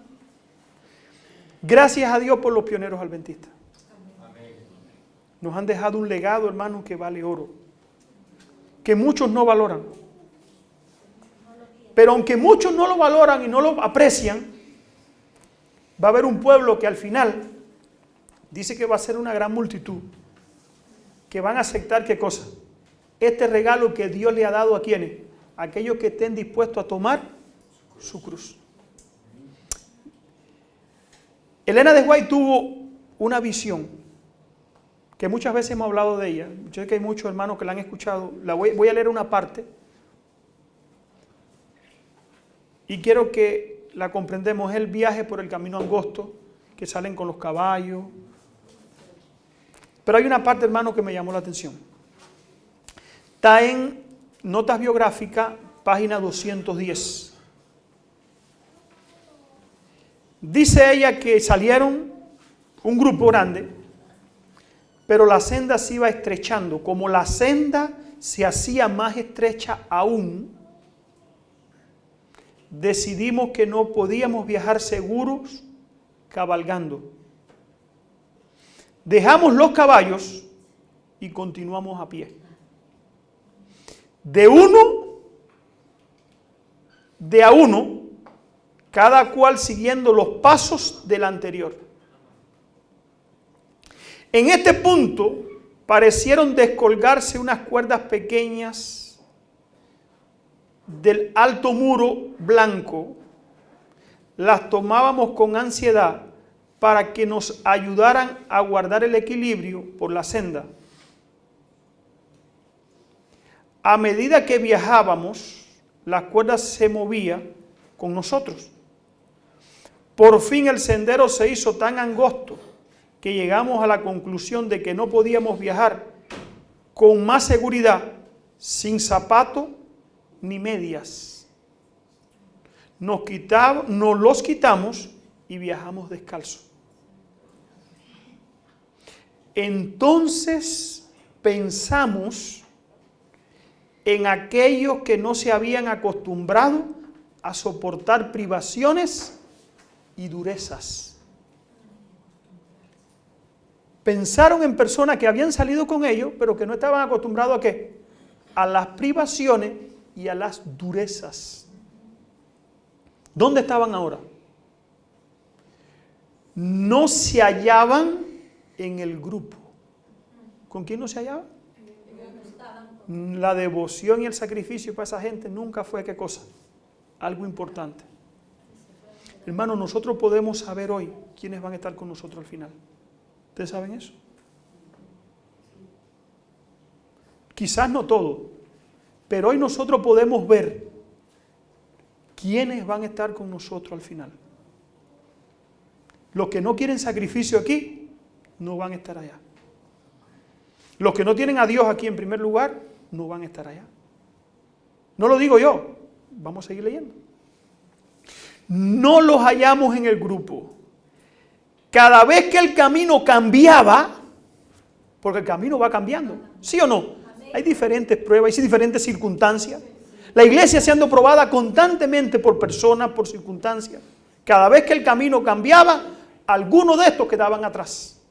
gracias a Dios por los pioneros adventistas. Nos han dejado un legado, hermano, que vale oro. Que muchos no valoran. Pero aunque muchos no lo valoran y no lo aprecian, va a haber un pueblo que al final dice que va a ser una gran multitud. Que van a aceptar ¿qué cosa? Este regalo que Dios le ha dado a quienes, a aquellos que estén dispuestos a tomar su cruz. Elena de White tuvo una visión, que muchas veces hemos hablado de ella. Yo sé que hay muchos hermanos que la han escuchado. Voy a leer una parte y quiero que la comprendamos. Es el viaje por el camino angosto, que salen con los caballos. Pero hay una parte, hermano, que me llamó la atención. Está en Notas Biográficas, página 210. Dice ella que salieron un grupo grande, pero la senda se iba estrechando. Como la senda se hacía más estrecha aún, decidimos que no podíamos viajar seguros cabalgando. Dejamos los caballos y continuamos a pie. De a uno, cada cual siguiendo los pasos del anterior. En este punto parecieron descolgarse unas cuerdas pequeñas del alto muro blanco. Las tomábamos con ansiedad para que nos ayudaran a guardar el equilibrio por la senda. A medida que viajábamos, las cuerdas se movían con nosotros. Por fin el sendero se hizo tan angosto que llegamos a la conclusión de que no podíamos viajar con más seguridad sin zapatos ni medias. Nos los quitamos y viajamos descalzos. Entonces pensamos en aquellos que no se habían acostumbrado a soportar privaciones y durezas. Pensaron en personas que habían salido con ellos, pero que no estaban acostumbrados ¿a qué? A las privaciones y a las durezas. ¿Dónde estaban ahora? No se hallaban en el grupo. ¿Con quién no se hallaban? La devoción y el sacrificio para esa gente nunca fue ¿qué cosa? Algo importante. Hermano, nosotros podemos saber hoy quiénes van a estar con nosotros al final. ¿Ustedes saben eso? Quizás no todo, pero hoy nosotros podemos ver quiénes van a estar con nosotros al final. Los que no quieren sacrificio aquí, no van a estar allá. Los que no tienen a Dios aquí en primer lugar, no van a estar allá. No lo digo yo. Vamos a seguir leyendo. No los hallamos en el grupo. Cada vez que el camino cambiaba, porque el camino va cambiando, ¿sí o no? Hay diferentes pruebas, hay diferentes circunstancias. La iglesia siendo probada constantemente por personas, por circunstancias. Cada vez que el camino cambiaba, algunos de estos quedaban atrás.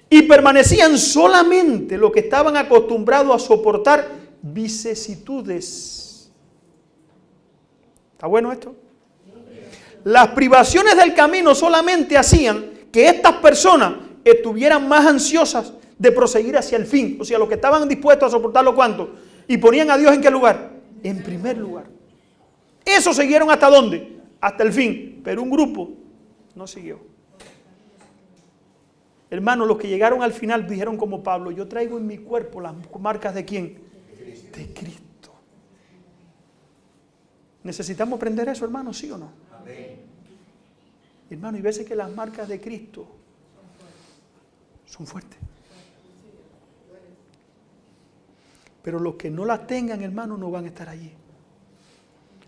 Y permanecían solamente los que estaban acostumbrados a soportar vicisitudes. ¿Está bueno esto? Las privaciones del camino solamente hacían que estas personas estuvieran más ansiosas de proseguir hacia el fin. O sea, los que estaban dispuestos a soportarlo, ¿cuánto? Y ponían a Dios ¿en qué lugar? En primer lugar. Eso siguieron ¿hasta dónde? Hasta el fin. Pero un grupo no siguió. Hermanos, los que llegaron al final dijeron como Pablo, yo traigo en mi cuerpo las marcas ¿de quién? De Cristo. ¿Necesitamos aprender eso, hermanos? ¿Sí o no? Amén. Hermano, y veces que las marcas de Cristo son fuertes. Pero los que no las tengan, hermano, no van a estar allí.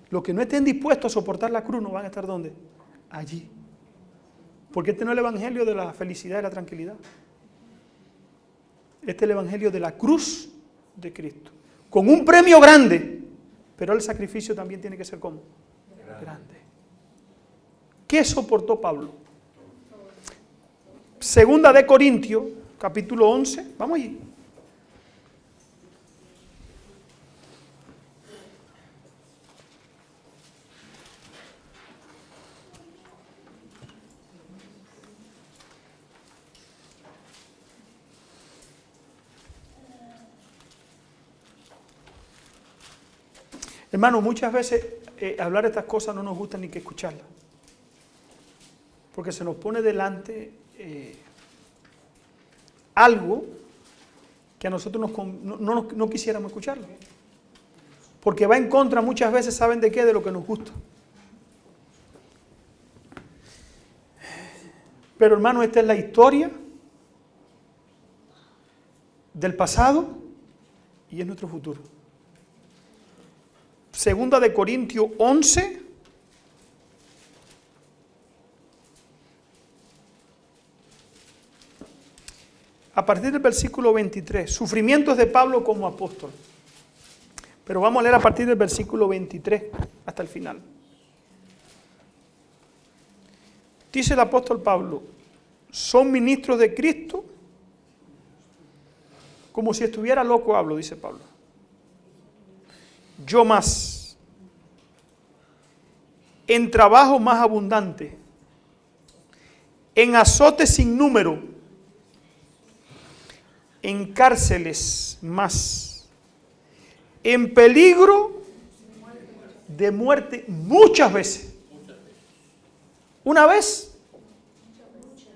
Los que no estén dispuestos a soportar la cruz, no van a estar ¿dónde? Allí. Porque este no es el evangelio de la felicidad y la tranquilidad. Este es el evangelio de la cruz de Cristo. Con un premio grande, pero el sacrificio también tiene que ser ¿cómo? Grande. ¿Qué soportó Pablo? Segunda de Corintios, capítulo 11. Vamos allí. Hermano, muchas veces hablar de estas cosas no nos gusta ni que escucharlas. Porque se nos pone delante algo que a nosotros no quisiéramos escucharlo. Porque va en contra muchas veces, ¿saben de qué? De lo que nos gusta. Pero hermano, esta es la historia del pasado y es nuestro futuro. Segunda de Corintios 11. A partir del versículo 23. Sufrimientos de Pablo como apóstol. Pero vamos a leer a partir del versículo 23 hasta el final. Dice el apóstol Pablo, son ministros de Cristo, como si estuviera loco hablo, dice Pablo. Yo más, en trabajo más abundante, en azotes sin número, en cárceles más, en peligro de muerte muchas veces. ¿Una vez?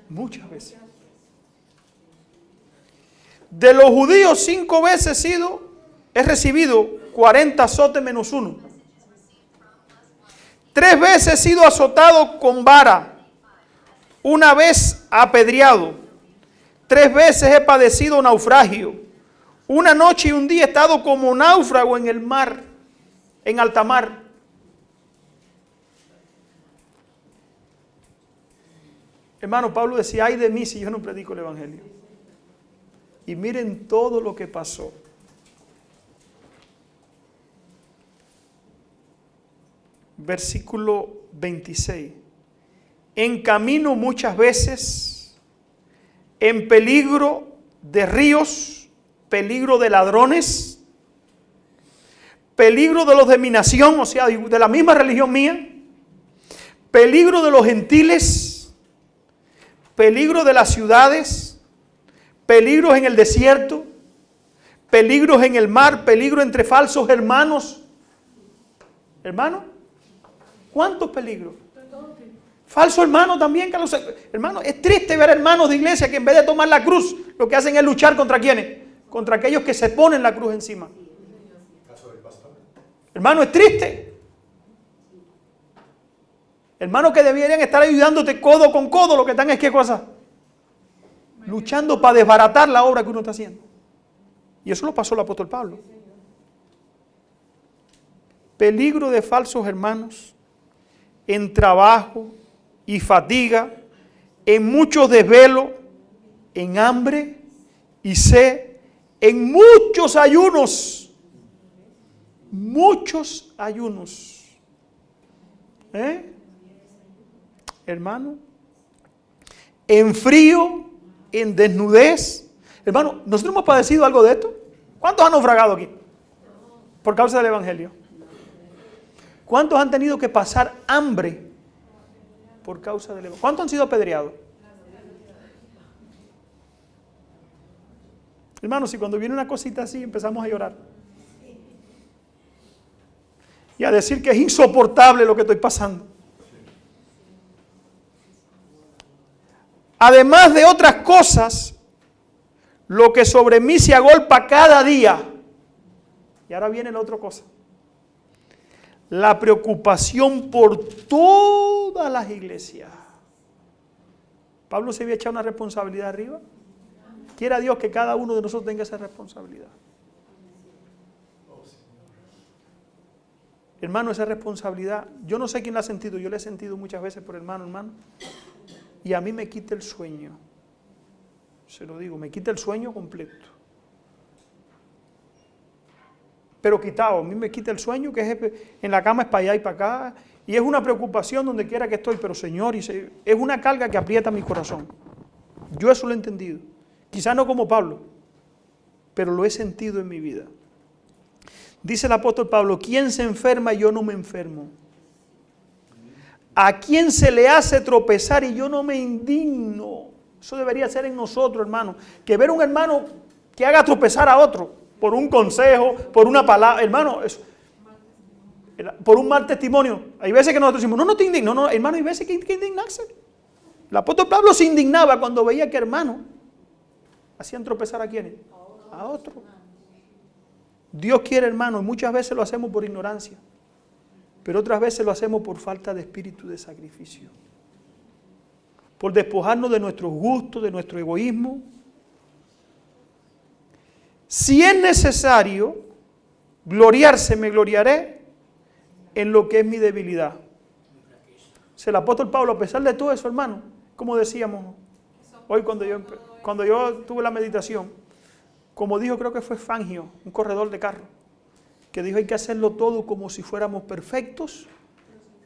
Muchas veces. De los judíos 5 veces he recibido 40 azotes menos 1. 3 veces he sido azotado con vara. 1 vez apedreado. 3 veces he padecido naufragio. 1 noche y 1 día he estado como náufrago en el mar, en alta mar. Hermano, Pablo decía, ay de mí si yo no predico el evangelio. Y miren todo lo que pasó. Versículo 26. En camino muchas veces, en peligro de ríos, peligro de ladrones, peligro de los de mi nación, o sea, de la misma religión mía, peligro de los gentiles, peligro de las ciudades, peligros en el desierto, peligros en el mar, peligro entre falsos hermanos. Hermano, ¿cuántos peligros? Falso hermano también. Hermano, es triste ver hermanos de iglesia que en vez de tomar la cruz, lo que hacen es luchar contra ¿quiénes? Contra aquellos que se ponen la cruz encima. Hermano, es triste. Hermanos que deberían estar ayudándote codo con codo, lo que están es ¿qué cosa? Luchando para desbaratar la obra que uno está haciendo. Y eso lo pasó el apóstol Pablo. peligro de falsos hermanos, en trabajo y fatiga, en muchos desvelos, en hambre y sed, en muchos ayunos. Muchos ayunos. Hermano, en frío, en desnudez. Hermano, ¿nosotros hemos padecido algo de esto? ¿Cuántos han naufragado aquí? Por causa del Evangelio. ¿Cuántos han tenido que pasar hambre por causa del Evangelio? ¿Cuántos han sido apedreados? Hermanos, si cuando viene una cosita así empezamos a llorar y a decir que es insoportable lo que estoy pasando. Además de otras cosas, lo que sobre mí se agolpa cada día. Y ahora viene la otra cosa. La preocupación por todas las iglesias. Pablo se había echado una responsabilidad arriba. Quiera Dios que cada uno de nosotros tenga esa responsabilidad. Hermano, esa responsabilidad, yo no sé quién la ha sentido, yo la he sentido muchas veces por hermano. Y a mí me quita el sueño. Se lo digo, me quita el sueño completo. Pero quitado, a mí me quita el sueño, que es en la cama es para allá y para acá. Y es una preocupación donde quiera que estoy, pero Señor, es una carga que aprieta mi corazón. Yo eso lo he entendido. Quizás no como Pablo, pero lo he sentido en mi vida. Dice el apóstol Pablo, ¿quién se enferma y yo no me enfermo? ¿A quién se le hace tropezar y yo no me indigno? Eso debería ser en nosotros, hermano. Que ver un hermano que haga tropezar a otro por un consejo, por una palabra, hermano, por un mal testimonio. Hay veces que nosotros decimos, no te indignes. No, hermano, hay veces que hay que indignarse. El apóstol Pablo se indignaba cuando veía que hermanos hacían tropezar a quiénes, a otros. Dios quiere, hermano, y muchas veces lo hacemos por ignorancia, pero otras veces lo hacemos por falta de espíritu de sacrificio, por despojarnos de nuestros gustos, de nuestro egoísmo. Si es necesario gloriarse, me gloriaré en lo que es mi debilidad. O sea, el apóstol Pablo, a pesar de todo eso, hermano, como decíamos hoy cuando yo tuve la meditación, como dijo, creo que fue Fangio, un corredor de carro, que dijo hay que hacerlo todo como si fuéramos perfectos,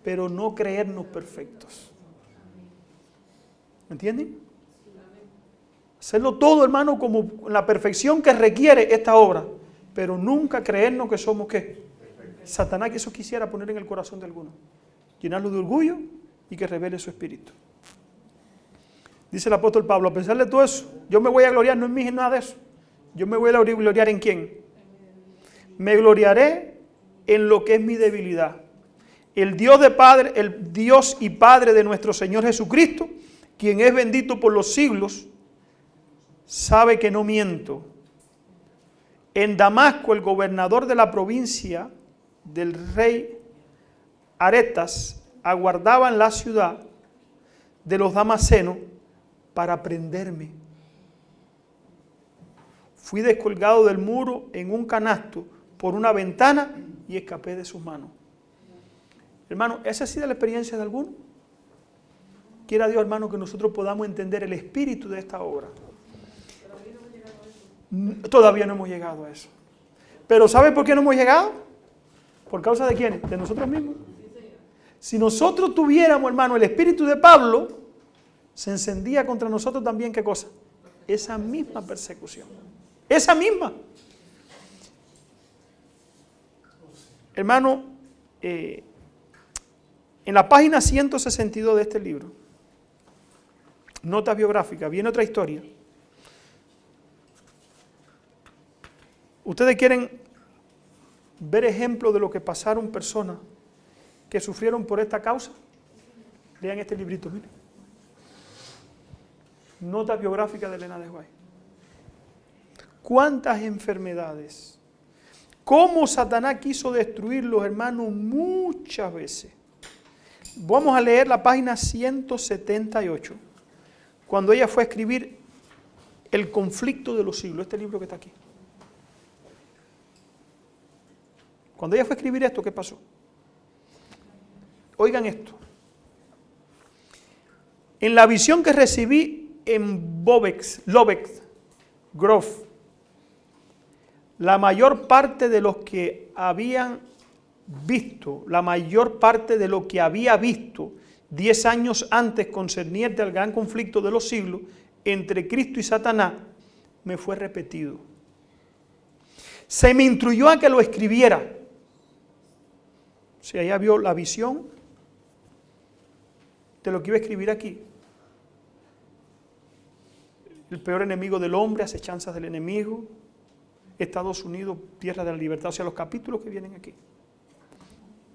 pero no creernos perfectos. ¿Me entienden? Hacerlo todo, hermano, como la perfección que requiere esta obra, pero nunca creernos que somos ¿qué? Satanás, que eso quisiera poner en el corazón de algunos, llenarlo de orgullo y que revele su espíritu. Dice el apóstol Pablo, a pesar de todo eso, yo me voy a gloriar, no en mí, en nada de eso. Yo me voy a gloriar ¿en quién? Me gloriaré en lo que es mi debilidad. El Dios y Padre de nuestro Señor Jesucristo, quien es bendito por los siglos, sabe que no miento. En Damasco, el gobernador de la provincia del rey Aretas aguardaba en la ciudad de los Damascenos para prenderme. Fui descolgado del muro en un canasto por una ventana y escapé de sus manos. Hermano, ¿esa ha sido la experiencia de alguno? Quiera Dios, hermano, que nosotros podamos entender el espíritu de esta obra. Todavía no hemos llegado a eso. Pero ¿sabe por qué no hemos llegado? ¿Por causa de quiénes? De nosotros mismos. Si nosotros tuviéramos, hermano, el espíritu de Pablo, se encendía contra nosotros también, ¿qué cosa? Esa misma persecución. Esa misma. Hermano, en la página 162 de este libro, notas biográficas, viene otra historia. ¿Ustedes quieren ver ejemplos de lo que pasaron personas que sufrieron por esta causa? Lean este librito, miren. Notas biográficas de Elena de White. ¿Cuántas enfermedades? ¿Cómo Satanás quiso destruirlos, hermanos? Muchas veces. Vamos a leer la página 178, cuando ella fue a escribir El conflicto de los siglos, este libro que está aquí. Cuando ella fue a escribir esto, ¿qué pasó? Oigan esto. En la visión que recibí en Lobeck Grove, la mayor parte de los que habían visto, la mayor parte de lo que había visto 10 años antes concerniente al gran conflicto de los siglos entre Cristo y Satanás, me fue repetido. Se me instruyó a que lo escribiera. O sea, ella vio la visión de lo que iba a escribir aquí. El peor enemigo del hombre, acechanzas del enemigo, Estados Unidos, tierra de la libertad, o sea, los capítulos que vienen aquí.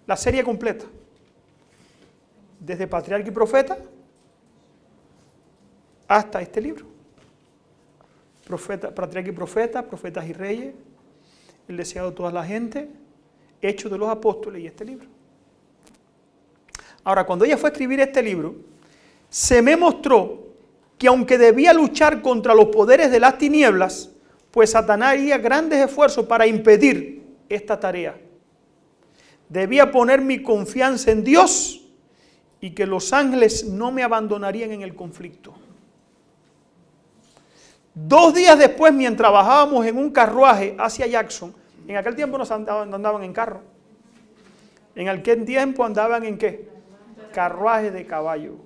La serie completa, desde Patriarca y Profeta hasta este libro. Patriarca y Profeta, Profetas y Reyes, El deseado de toda la gente, Hechos de los Apóstoles y este libro. Ahora, cuando ella fue a escribir este libro, se me mostró que aunque debía luchar contra los poderes de las tinieblas, pues Satanás haría grandes esfuerzos para impedir esta tarea. Debía poner mi confianza en Dios y que los ángeles no me abandonarían en el conflicto. 2 días después, mientras bajábamos en un carruaje hacia Jackson, en aquel tiempo no andaban en carro. En aquel tiempo andaban en ¿qué? Carruaje de caballo.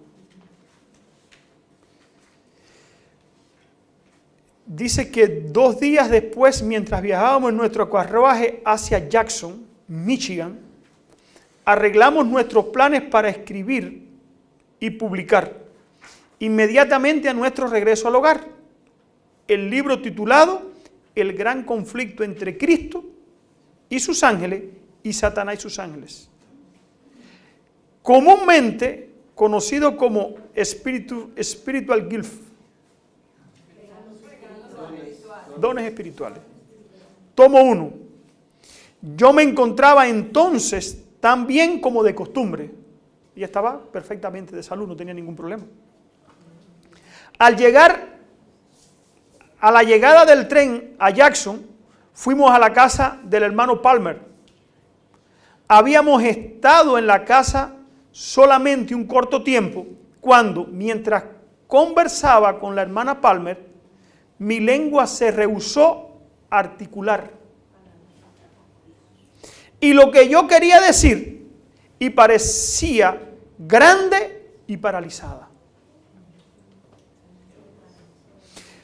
Dice que 2 días después, mientras viajábamos en nuestro carruaje hacia Jackson, Michigan, arreglamos nuestros planes para escribir y publicar inmediatamente a nuestro regreso al hogar el libro titulado El gran conflicto entre Cristo y sus ángeles y Satanás y sus ángeles, comúnmente conocido como Spiritual Gift, dones espirituales. Tomo 1. Yo me encontraba entonces tan bien como de costumbre y estaba perfectamente de salud, no tenía ningún problema. A la llegada del tren a Jackson, fuimos a la casa del hermano Palmer. Habíamos estado en la casa solamente un corto tiempo, cuando, mientras conversaba con la hermana Palmer, mi lengua se rehusó a articular. Y lo que yo quería decir, y parecía grande y paralizada.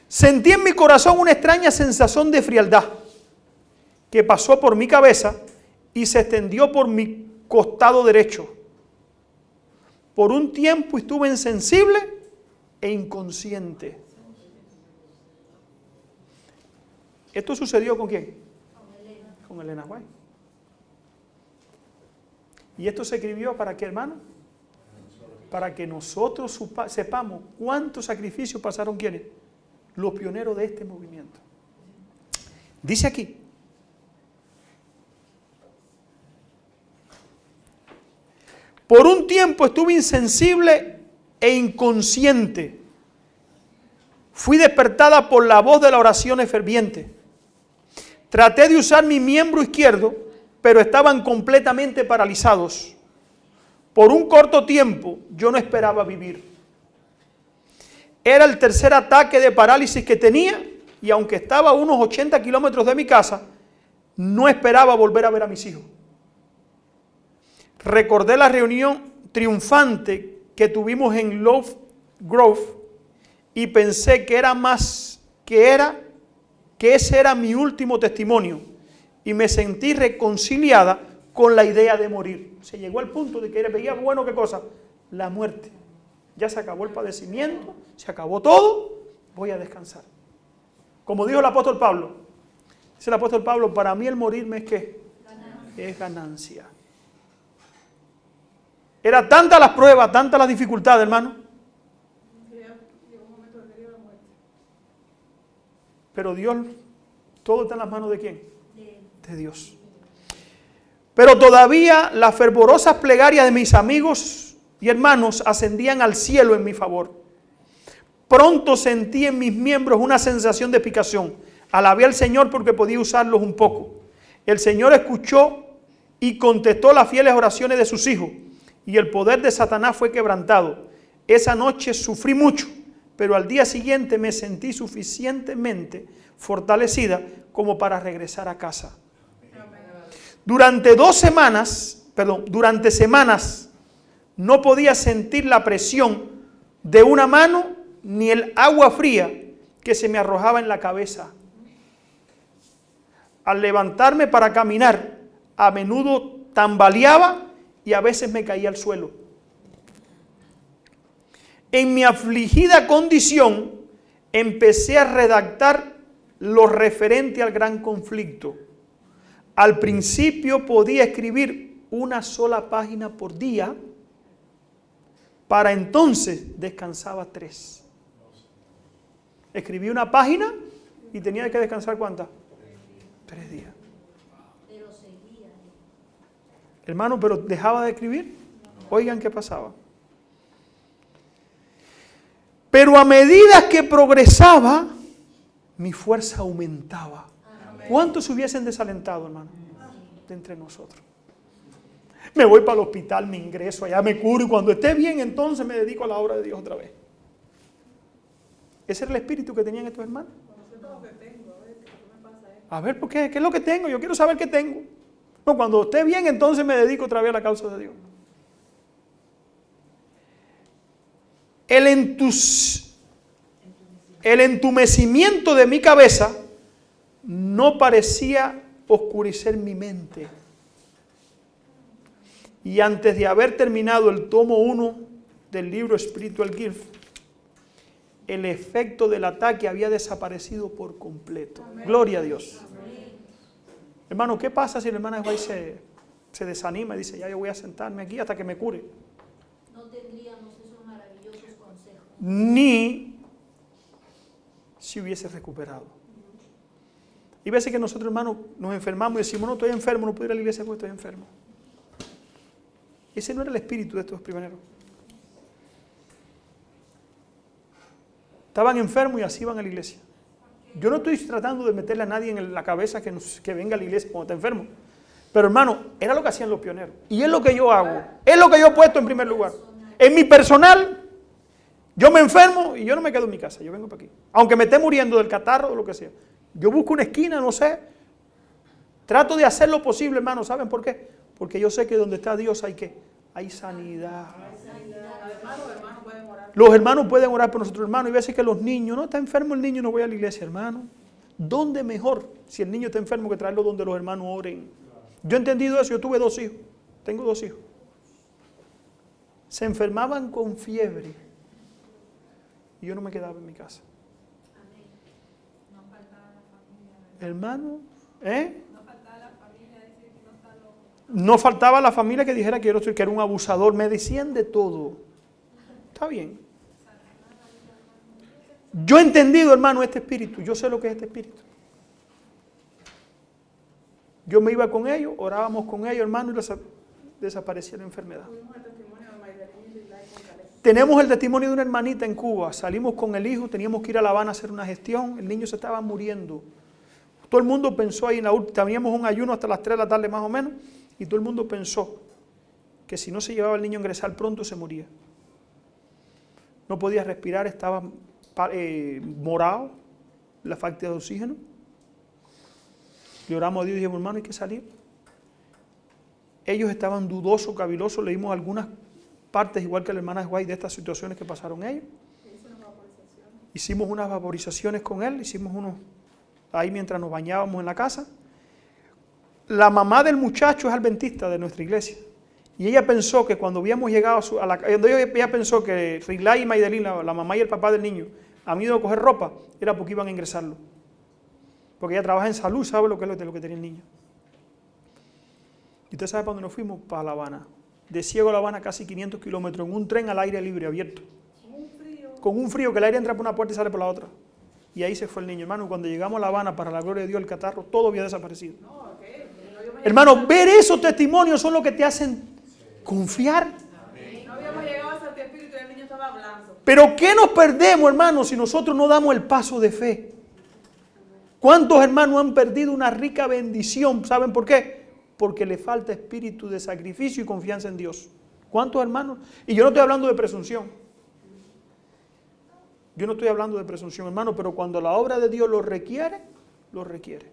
Sentí en mi corazón una extraña sensación de frialdad que pasó por mi cabeza y se extendió por mi costado derecho. Por un tiempo estuve insensible e inconsciente. ¿Esto sucedió con quién? Con Elena White. ¿Y esto se escribió para qué, hermano? Para que nosotros sepamos cuántos sacrificios pasaron quiénes, los pioneros de este movimiento. Dice aquí, por un tiempo estuve insensible e inconsciente. Fui despertada por la voz de la oración ferviente. Traté de usar mi miembro izquierdo, pero estaban completamente paralizados. Por un corto tiempo yo no esperaba vivir. Era el tercer ataque de parálisis que tenía y aunque estaba a unos 80 kilómetros de mi casa, no esperaba volver a ver a mis hijos. Recordé la reunión triunfante que tuvimos en Love Grove y pensé que ese era mi último testimonio y me sentí reconciliada con la idea de morir. Se llegó al punto de que veía bueno, ¿qué cosa? La muerte. Ya se acabó el padecimiento, se acabó todo, voy a descansar. Como dijo el apóstol Pablo, dice el apóstol Pablo, para mí el morirme es ¿qué? Ganancia. Es ganancia. Era tanta las pruebas, tanta las dificultades, hermano. Pero Dios, todo está en las manos ¿de quién? De Dios. Pero todavía las fervorosas plegarias de mis amigos y hermanos ascendían al cielo en mi favor. Pronto sentí en mis miembros una sensación de picazón. Alabé al Señor porque podía usarlos un poco. El Señor escuchó y contestó las fieles oraciones de sus hijos, y el poder de Satanás fue quebrantado. Esa noche sufrí mucho, pero al día siguiente me sentí suficientemente fortalecida como para regresar a casa. Durante semanas, no podía sentir la presión de una mano ni el agua fría que se me arrojaba en la cabeza. Al levantarme para caminar, a menudo tambaleaba y a veces me caía al suelo. En mi afligida condición, empecé a redactar lo referente al gran conflicto. Al principio podía escribir una sola página por día, para entonces descansaba 3. Escribí una página y tenía que descansar ¿cuántas? 3 días. Pero seguía. Hermano, pero dejaba de escribir. Oigan qué pasaba. Pero a medida que progresaba, mi fuerza aumentaba. ¿Cuántos se hubiesen desalentado, hermano? De entre nosotros. Me voy para el hospital, me ingreso, allá me curo y cuando esté bien, entonces me dedico a la obra de Dios otra vez. Ese era el espíritu que tenían estos hermanos. A ver, ¿por qué? ¿Qué es lo que tengo? Yo quiero saber qué tengo. No, cuando esté bien, entonces me dedico otra vez a la causa de Dios. El entumecimiento de mi cabeza no parecía oscurecer mi mente. Y antes de haber terminado el tomo 1 del libro Spiritual Gift, el efecto del ataque había desaparecido por completo. Amén. Gloria a Dios. Amén. Hermano, ¿qué pasa si la hermana White se desanima y dice, ya yo voy a sentarme aquí hasta que me cure? No tendríamos esos maravillosos consejos. Ni si hubiese recuperado. Y veces que nosotros, hermanos, nos enfermamos y decimos, no, estoy enfermo, no puedo ir a la iglesia porque estoy enfermo. Ese no era el espíritu de estos primeros. Estaban enfermos y así iban a la iglesia. Yo no estoy tratando de meterle a nadie en la cabeza que venga a la iglesia cuando está enfermo. Pero hermano, era lo que hacían los pioneros. Y es lo que yo hago. Es lo que yo he puesto en primer lugar. En mi personal, yo me enfermo y yo no me quedo en mi casa. Yo vengo para aquí. Aunque me esté muriendo del catarro o lo que sea. Yo busco una esquina, no sé. Trato de hacer lo posible, hermano. ¿Saben por qué? Porque yo sé que donde está Dios hay ¿qué? Hay sanidad. Los hermanos pueden orar por nosotros, hermanos. Y veces que los niños, no está enfermo el niño, no voy a la iglesia, hermano. ¿Dónde mejor si el niño está enfermo que traerlo donde los hermanos oren? Yo he entendido eso. Yo tuve 2 hijos. Tengo 2 hijos. Se enfermaban con fiebre. Y yo no me quedaba en mi casa. Hermano, no faltaba la familia que dijera que era un abusador. Me decían de todo. Está bien. Yo he entendido, hermano, este espíritu. Yo sé lo que es este espíritu. Yo me iba con ellos, orábamos con ellos, hermano, y desaparecía la enfermedad. Tenemos el testimonio de una hermanita en Cuba. Salimos con el hijo, teníamos que ir a La Habana a hacer una gestión. El niño se estaba muriendo. Todo el mundo pensó ahí, teníamos un ayuno hasta las 3 de la tarde más o menos, y todo el mundo pensó que si no se llevaba el niño a ingresar pronto se moría. No podía respirar, estaba morado, la falta de oxígeno. Le oramos a Dios y dijimos, hermano, hay que salir. Ellos estaban dudosos, cavilosos, leímos algunas partes, igual que la hermana White, de estas situaciones que pasaron ellos. Hicimos unas vaporizaciones con él, ahí mientras nos bañábamos en la casa. La mamá del muchacho es adventista de nuestra iglesia. Y ella pensó que cuando habíamos llegado ella pensó que Rilay y Maydelín, la mamá y el papá del niño, han ido a coger ropa, era porque iban a ingresarlo. Porque ella trabaja en salud, sabe lo que es lo que tenía el niño. Y usted sabe para dónde nos fuimos, para La Habana. De Ciego a La Habana, casi 500 kilómetros, en un tren al aire libre, abierto. Con un frío, que el aire entra por una puerta y sale por la otra. Y ahí se fue el niño, hermano. Cuando llegamos a La Habana, para la gloria de Dios, el catarro, todo había desaparecido. Hermano, ver esos testimonios son los que te hacen confiar. No habíamos llegado hasta que el espíritu del niño estaba hablando. Pero ¿qué nos perdemos, hermano, si nosotros no damos el paso de fe? ¿Cuántos hermanos han perdido una rica bendición? ¿Saben por qué? porque le falta espíritu de sacrificio y confianza en Dios. ¿Cuántos hermanos? Y yo no estoy hablando de presunción. Yo no estoy hablando de presunción, hermano, pero cuando la obra de Dios lo requiere, lo requiere.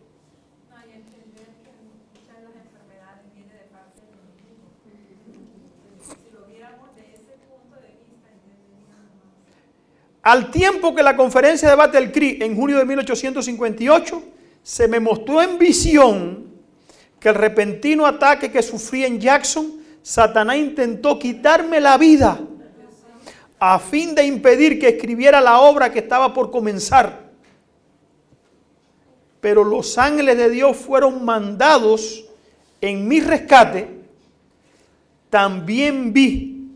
No, y entender que muchas de las enfermedades vienen de parte del enemigo. Si lo viéramos de ese punto de vista, entenderíamos más. Al tiempo que la conferencia de Battle Creek en junio de 1858, se me mostró en visión que el repentino ataque que sufrí en Jackson, Satanás intentó quitarme la vida a fin de impedir que escribiera la obra que estaba por comenzar. Pero los ángeles de Dios fueron mandados en mi rescate. También vi,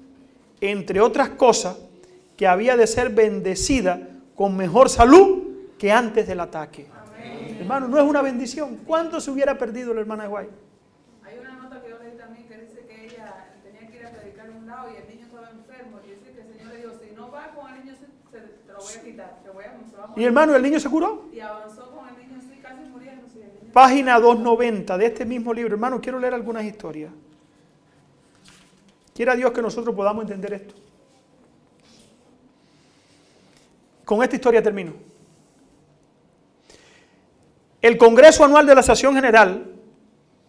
entre otras cosas, que había de ser bendecida con mejor salud que antes del ataque. Amén. Hermano, ¿no es una bendición? ¿Cuánto se hubiera perdido la hermana White? Hay una nota que yo leí también que dice que ella tenía que ir a predicar en un lado y el niño estaba enfermo. Y dice que el Señor le dijo, si no vas con el niño, te lo voy a quitar. Se va a morir. Y hermano, ¿el niño se curó? Y avanzó con el niño así, casi muriendo. Sí, el niño... Página 290 de este mismo libro. Hermano, quiero leer algunas historias. Quiera Dios que nosotros podamos entender esto. Con esta historia termino. El Congreso Anual de la Asociación General,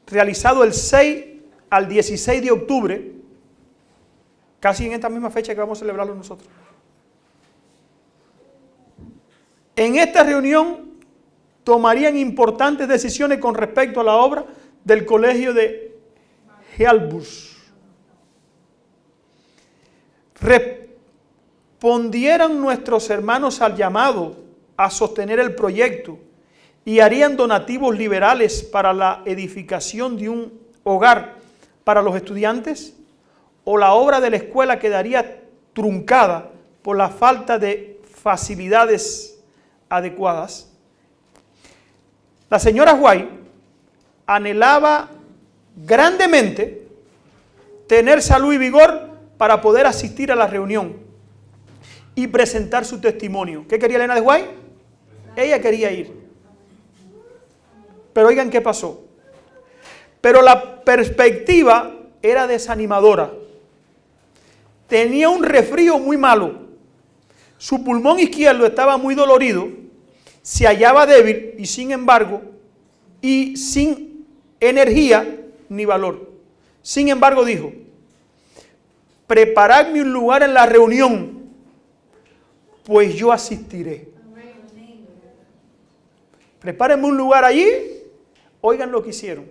realizado el 6 al 16 de octubre, casi en esta misma fecha que vamos a celebrarlo nosotros. En esta reunión tomarían importantes decisiones con respecto a la obra del colegio de Helbus. Respondieran nuestros hermanos al llamado a sostener el proyecto y harían donativos liberales para la edificación de un hogar para los estudiantes, o la obra de la escuela quedaría truncada por la falta de facilidades adecuadas. La señora White anhelaba grandemente tener salud y vigor para poder asistir a la reunión y presentar su testimonio. ¿Qué quería Elena de White? Ella quería ir. Pero oigan qué pasó. Pero la perspectiva era desanimadora. Tenía un resfrío muy malo. Su pulmón izquierdo estaba muy dolorido. Se hallaba débil y sin embargo, y sin energía ni valor. Sin embargo dijo, preparadme un lugar en la reunión, pues yo asistiré. Prepárenme un lugar allí. Oigan lo que hicieron.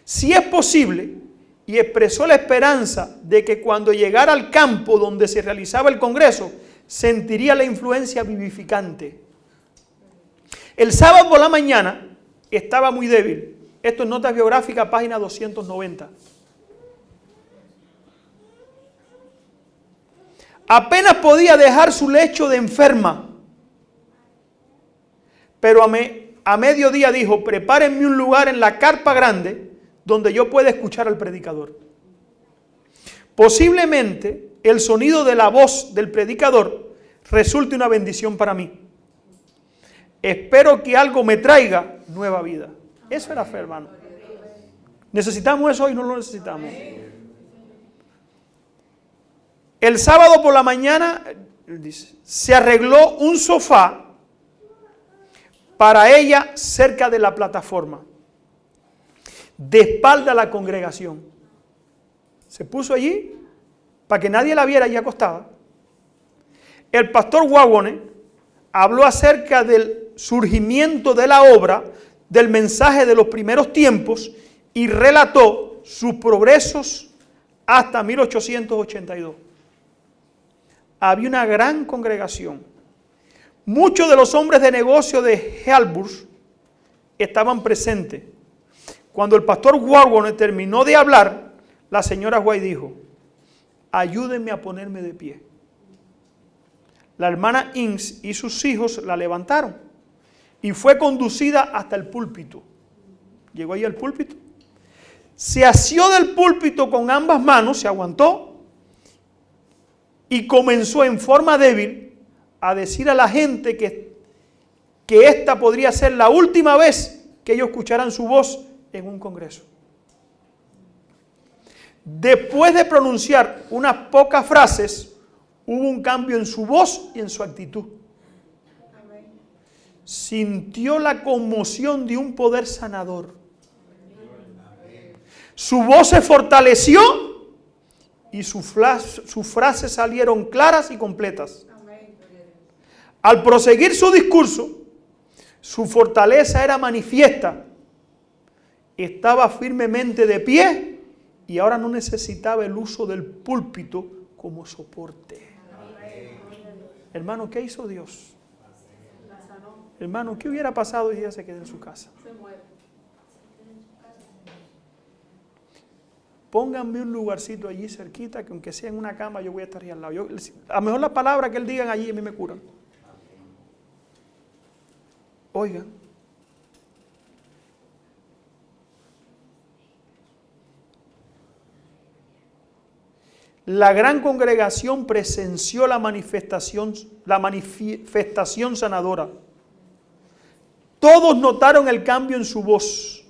Si es posible, y expresó la esperanza de que cuando llegara al campo donde se realizaba el congreso, sentiría la influencia vivificante. El sábado por la mañana estaba muy débil. Esto es Notas Biográficas, página 290. Apenas podía dejar su lecho de enferma. Pero a mediodía dijo, prepárenme un lugar en la carpa grande donde yo pueda escuchar al predicador. Posiblemente el sonido de la voz del predicador resulte una bendición para mí. Espero que algo me traiga nueva vida. Eso era fe, hermano. ¿Necesitamos eso hoy? No lo necesitamos. El sábado por la mañana se arregló un sofá para ella cerca de la plataforma, de espalda a la congregación. Se puso allí para que nadie la viera allí acostada. El pastor Wagone habló acerca del surgimiento de la obra, del mensaje de los primeros tiempos y relató sus progresos hasta 1882. Había una gran congregación. Muchos de los hombres de negocio de Helbus estaban presentes. Cuando el pastor Wagone terminó de hablar, la señora White dijo, ayúdenme a ponerme de pie. La hermana Inks y sus hijos la levantaron y fue conducida hasta el púlpito. Llegó ahí al púlpito. Se asió del púlpito con ambas manos, se aguantó y comenzó en forma débil a decir a la gente que esta podría ser la última vez que ellos escucharan su voz en un congreso. Después de pronunciar unas pocas frases, hubo un cambio en su voz y en su actitud. Sintió la conmoción de un poder sanador. Su voz se fortaleció y sus frases salieron claras y completas. Al proseguir su discurso, su fortaleza era manifiesta. Estaba firmemente de pie y ahora no necesitaba el uso del púlpito como soporte. Hermano, ¿qué hizo Dios? Hermano, ¿qué hubiera pasado si ella se queda en su casa? Pónganme un lugarcito allí cerquita, que aunque sea en una cama, yo voy a estar ahí al lado. A lo mejor las palabras que él digan allí a mí me curan. Oigan. La gran congregación presenció la manifestación sanadora. Todos notaron el cambio en su voz.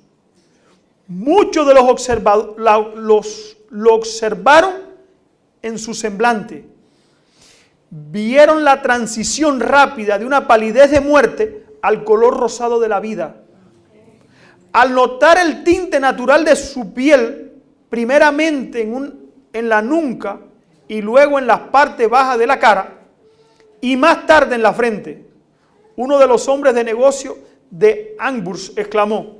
Muchos de los observadores lo observaron en su semblante. Vieron la transición rápida de una palidez de muerte al color rosado de la vida. Al notar el tinte natural de su piel, primeramente en la nuca y luego en las partes bajas de la cara y más tarde en la frente, uno de los hombres de negocio de Hamburg exclamó: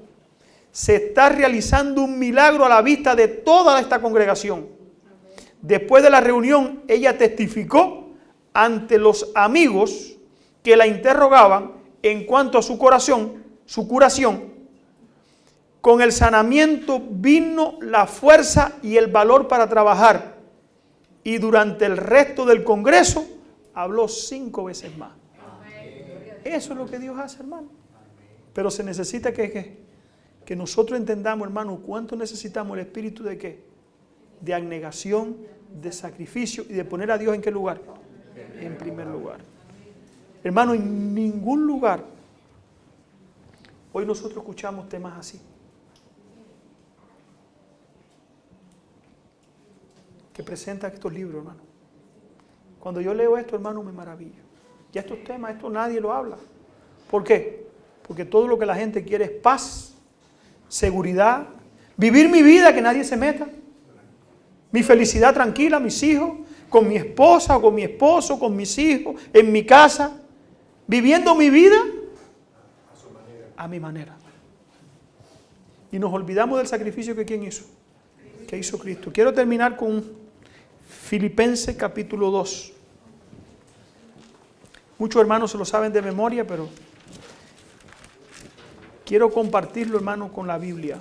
se está realizando un milagro a la vista de toda esta congregación. Después de la reunión, ella testificó ante los amigos que la interrogaban en cuanto a su curación. Con el sanamiento vino la fuerza y el valor para trabajar. Y durante el resto del congreso habló 5 veces más. Eso es lo que Dios hace, hermano. Pero se necesita que nosotros entendamos, hermano, cuánto necesitamos el espíritu de qué. De abnegación, de sacrificio y de poner a Dios en qué lugar. En primer lugar. Hermano, en ningún lugar hoy nosotros escuchamos temas así. Que presenta estos libros, hermano. Cuando yo leo esto, hermano, me maravillo. Ya estos temas, esto nadie lo habla. ¿Por qué? Porque todo lo que la gente quiere es paz, seguridad, vivir mi vida, que nadie se meta, mi felicidad tranquila, mis hijos, con mi esposa o con mi esposo, con mis hijos, en mi casa, viviendo mi vida a mi manera. Y nos olvidamos del sacrificio que ¿quién hizo? Que hizo Cristo. Quiero terminar con Filipenses capítulo 2. Muchos hermanos se lo saben de memoria, pero quiero compartirlo, hermano, con la Biblia.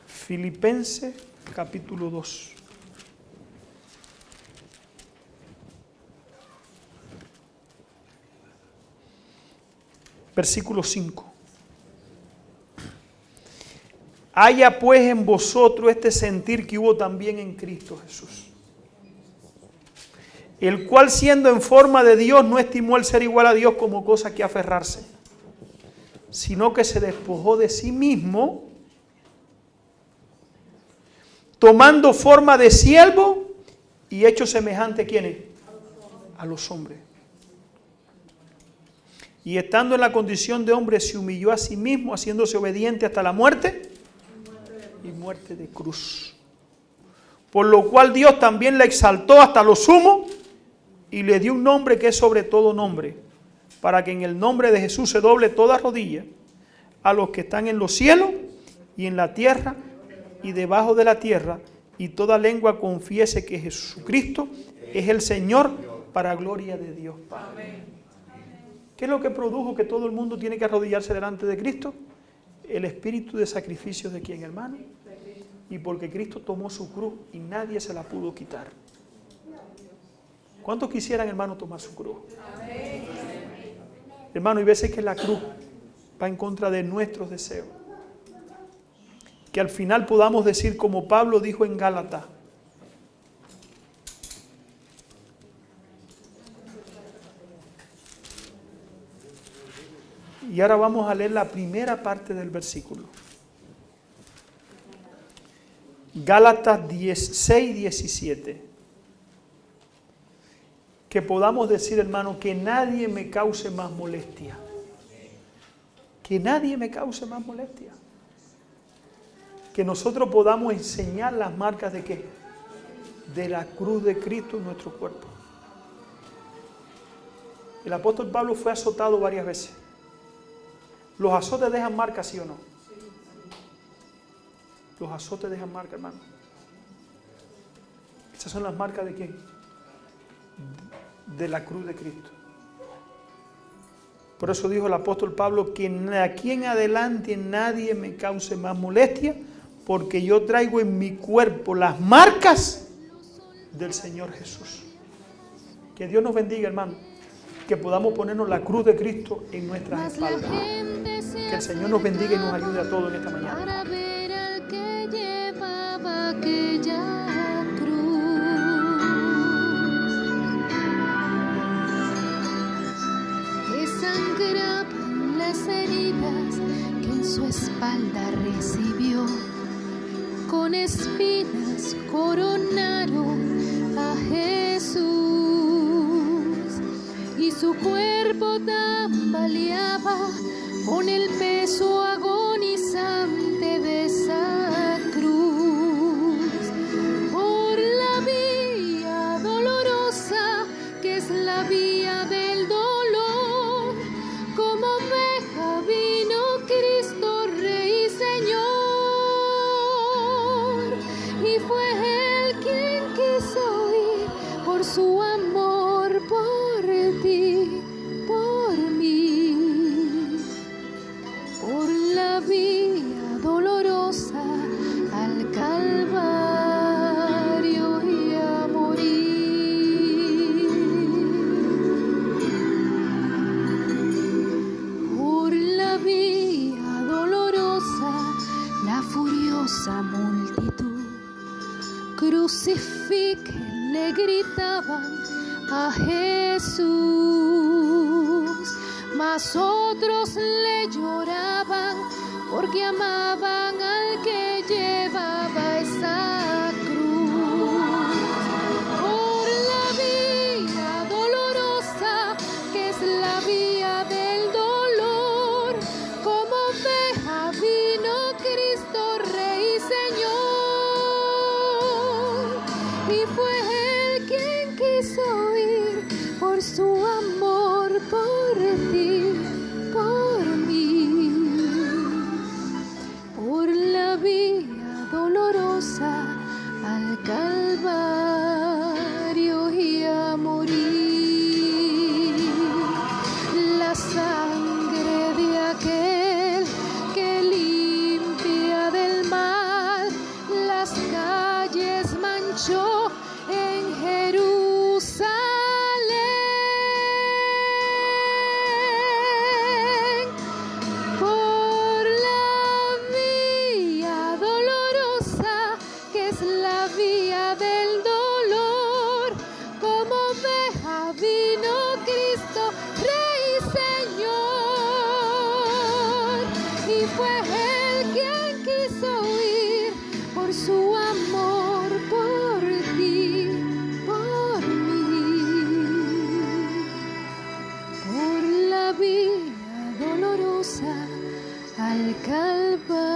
Filipenses capítulo 2. Versículo 5. Haya pues en vosotros este sentir que hubo también en Cristo Jesús, el cual siendo en forma de Dios no estimó el ser igual a Dios como cosa que aferrarse, sino que se despojó de sí mismo, tomando forma de siervo y hecho semejante, ¿quiénes? A los hombres. Y estando en la condición de hombre se humilló a sí mismo, haciéndose obediente hasta la muerte y muerte de cruz. Por lo cual Dios también le exaltó hasta lo sumo y le dio un nombre que es sobre todo nombre, para que en el nombre de Jesús se doble toda rodilla a los que están en los cielos y en la tierra y debajo de la tierra, y toda lengua confiese que Jesucristo es el Señor, para gloria de Dios Padre. ¿Qué es lo que produjo que todo el mundo tiene que arrodillarse delante de Cristo? El espíritu de sacrificio de quién, hermano. Y porque Cristo tomó su cruz y nadie se la pudo quitar. ¿Cuántos quisieran, hermano, tomar su cruz? Hermano, hay veces que la cruz va en contra de nuestros deseos. Que al final podamos decir como Pablo dijo en Gálatas: y ahora vamos a leer la primera parte del versículo. Gálatas 16, 17. Que podamos decir, hermano, que nadie me cause más molestia. Que nadie me cause más molestia. Que nosotros podamos enseñar las marcas de ¿qué? De la cruz de Cristo en nuestro cuerpo. El apóstol Pablo fue azotado varias veces. ¿Los azotes dejan marcas, sí o no? Los azotes dejan marcas, hermano. Esas son las marcas de ¿quién? De la cruz de Cristo. Por eso dijo el apóstol Pablo que de aquí en adelante nadie me cause más molestia, porque yo traigo en mi cuerpo las marcas del Señor Jesús. Que Dios nos bendiga, hermano, que podamos ponernos la cruz de Cristo en nuestras espaldas. Que el Señor nos bendiga y nos ayude a todos en esta mañana. Para ver al que llevaba aquella cruz. Le sangraban las heridas que en su espalda recibió. Con espinas coronaron a Jesús y su cuerpo tambaleaba con el peso agonizante de esa cruz. Por la vía dolorosa que es la vía del dolor, como oveja vino Cristo Rey y Señor. Y fue Él quien quiso ir por su amor por ti, por mí, por la vía dolorosa al Calvario y a morir. Por la vía dolorosa la furiosa multitud crucifiquen, le gritaban a Jesús, mas otros le lloraban porque amaban al que llevaba esa cruz. Por la vía dolorosa que es la vía del dolor, como oveja vino Cristo Rey y Señor. Y fue Él quien quiso ir por su amor por ti, por mí, por la vía dolorosa al Calvario y a morir. La sangre de aquel que limpia del mal las calles manchó en Jerusalén. Por la vía dolorosa que es la vía del dolor, como oveja vino Cristo Rey y Señor. Y fue Él quien quiso ir por su amor por ti, por mí, por la vía dolorosa al Calvario.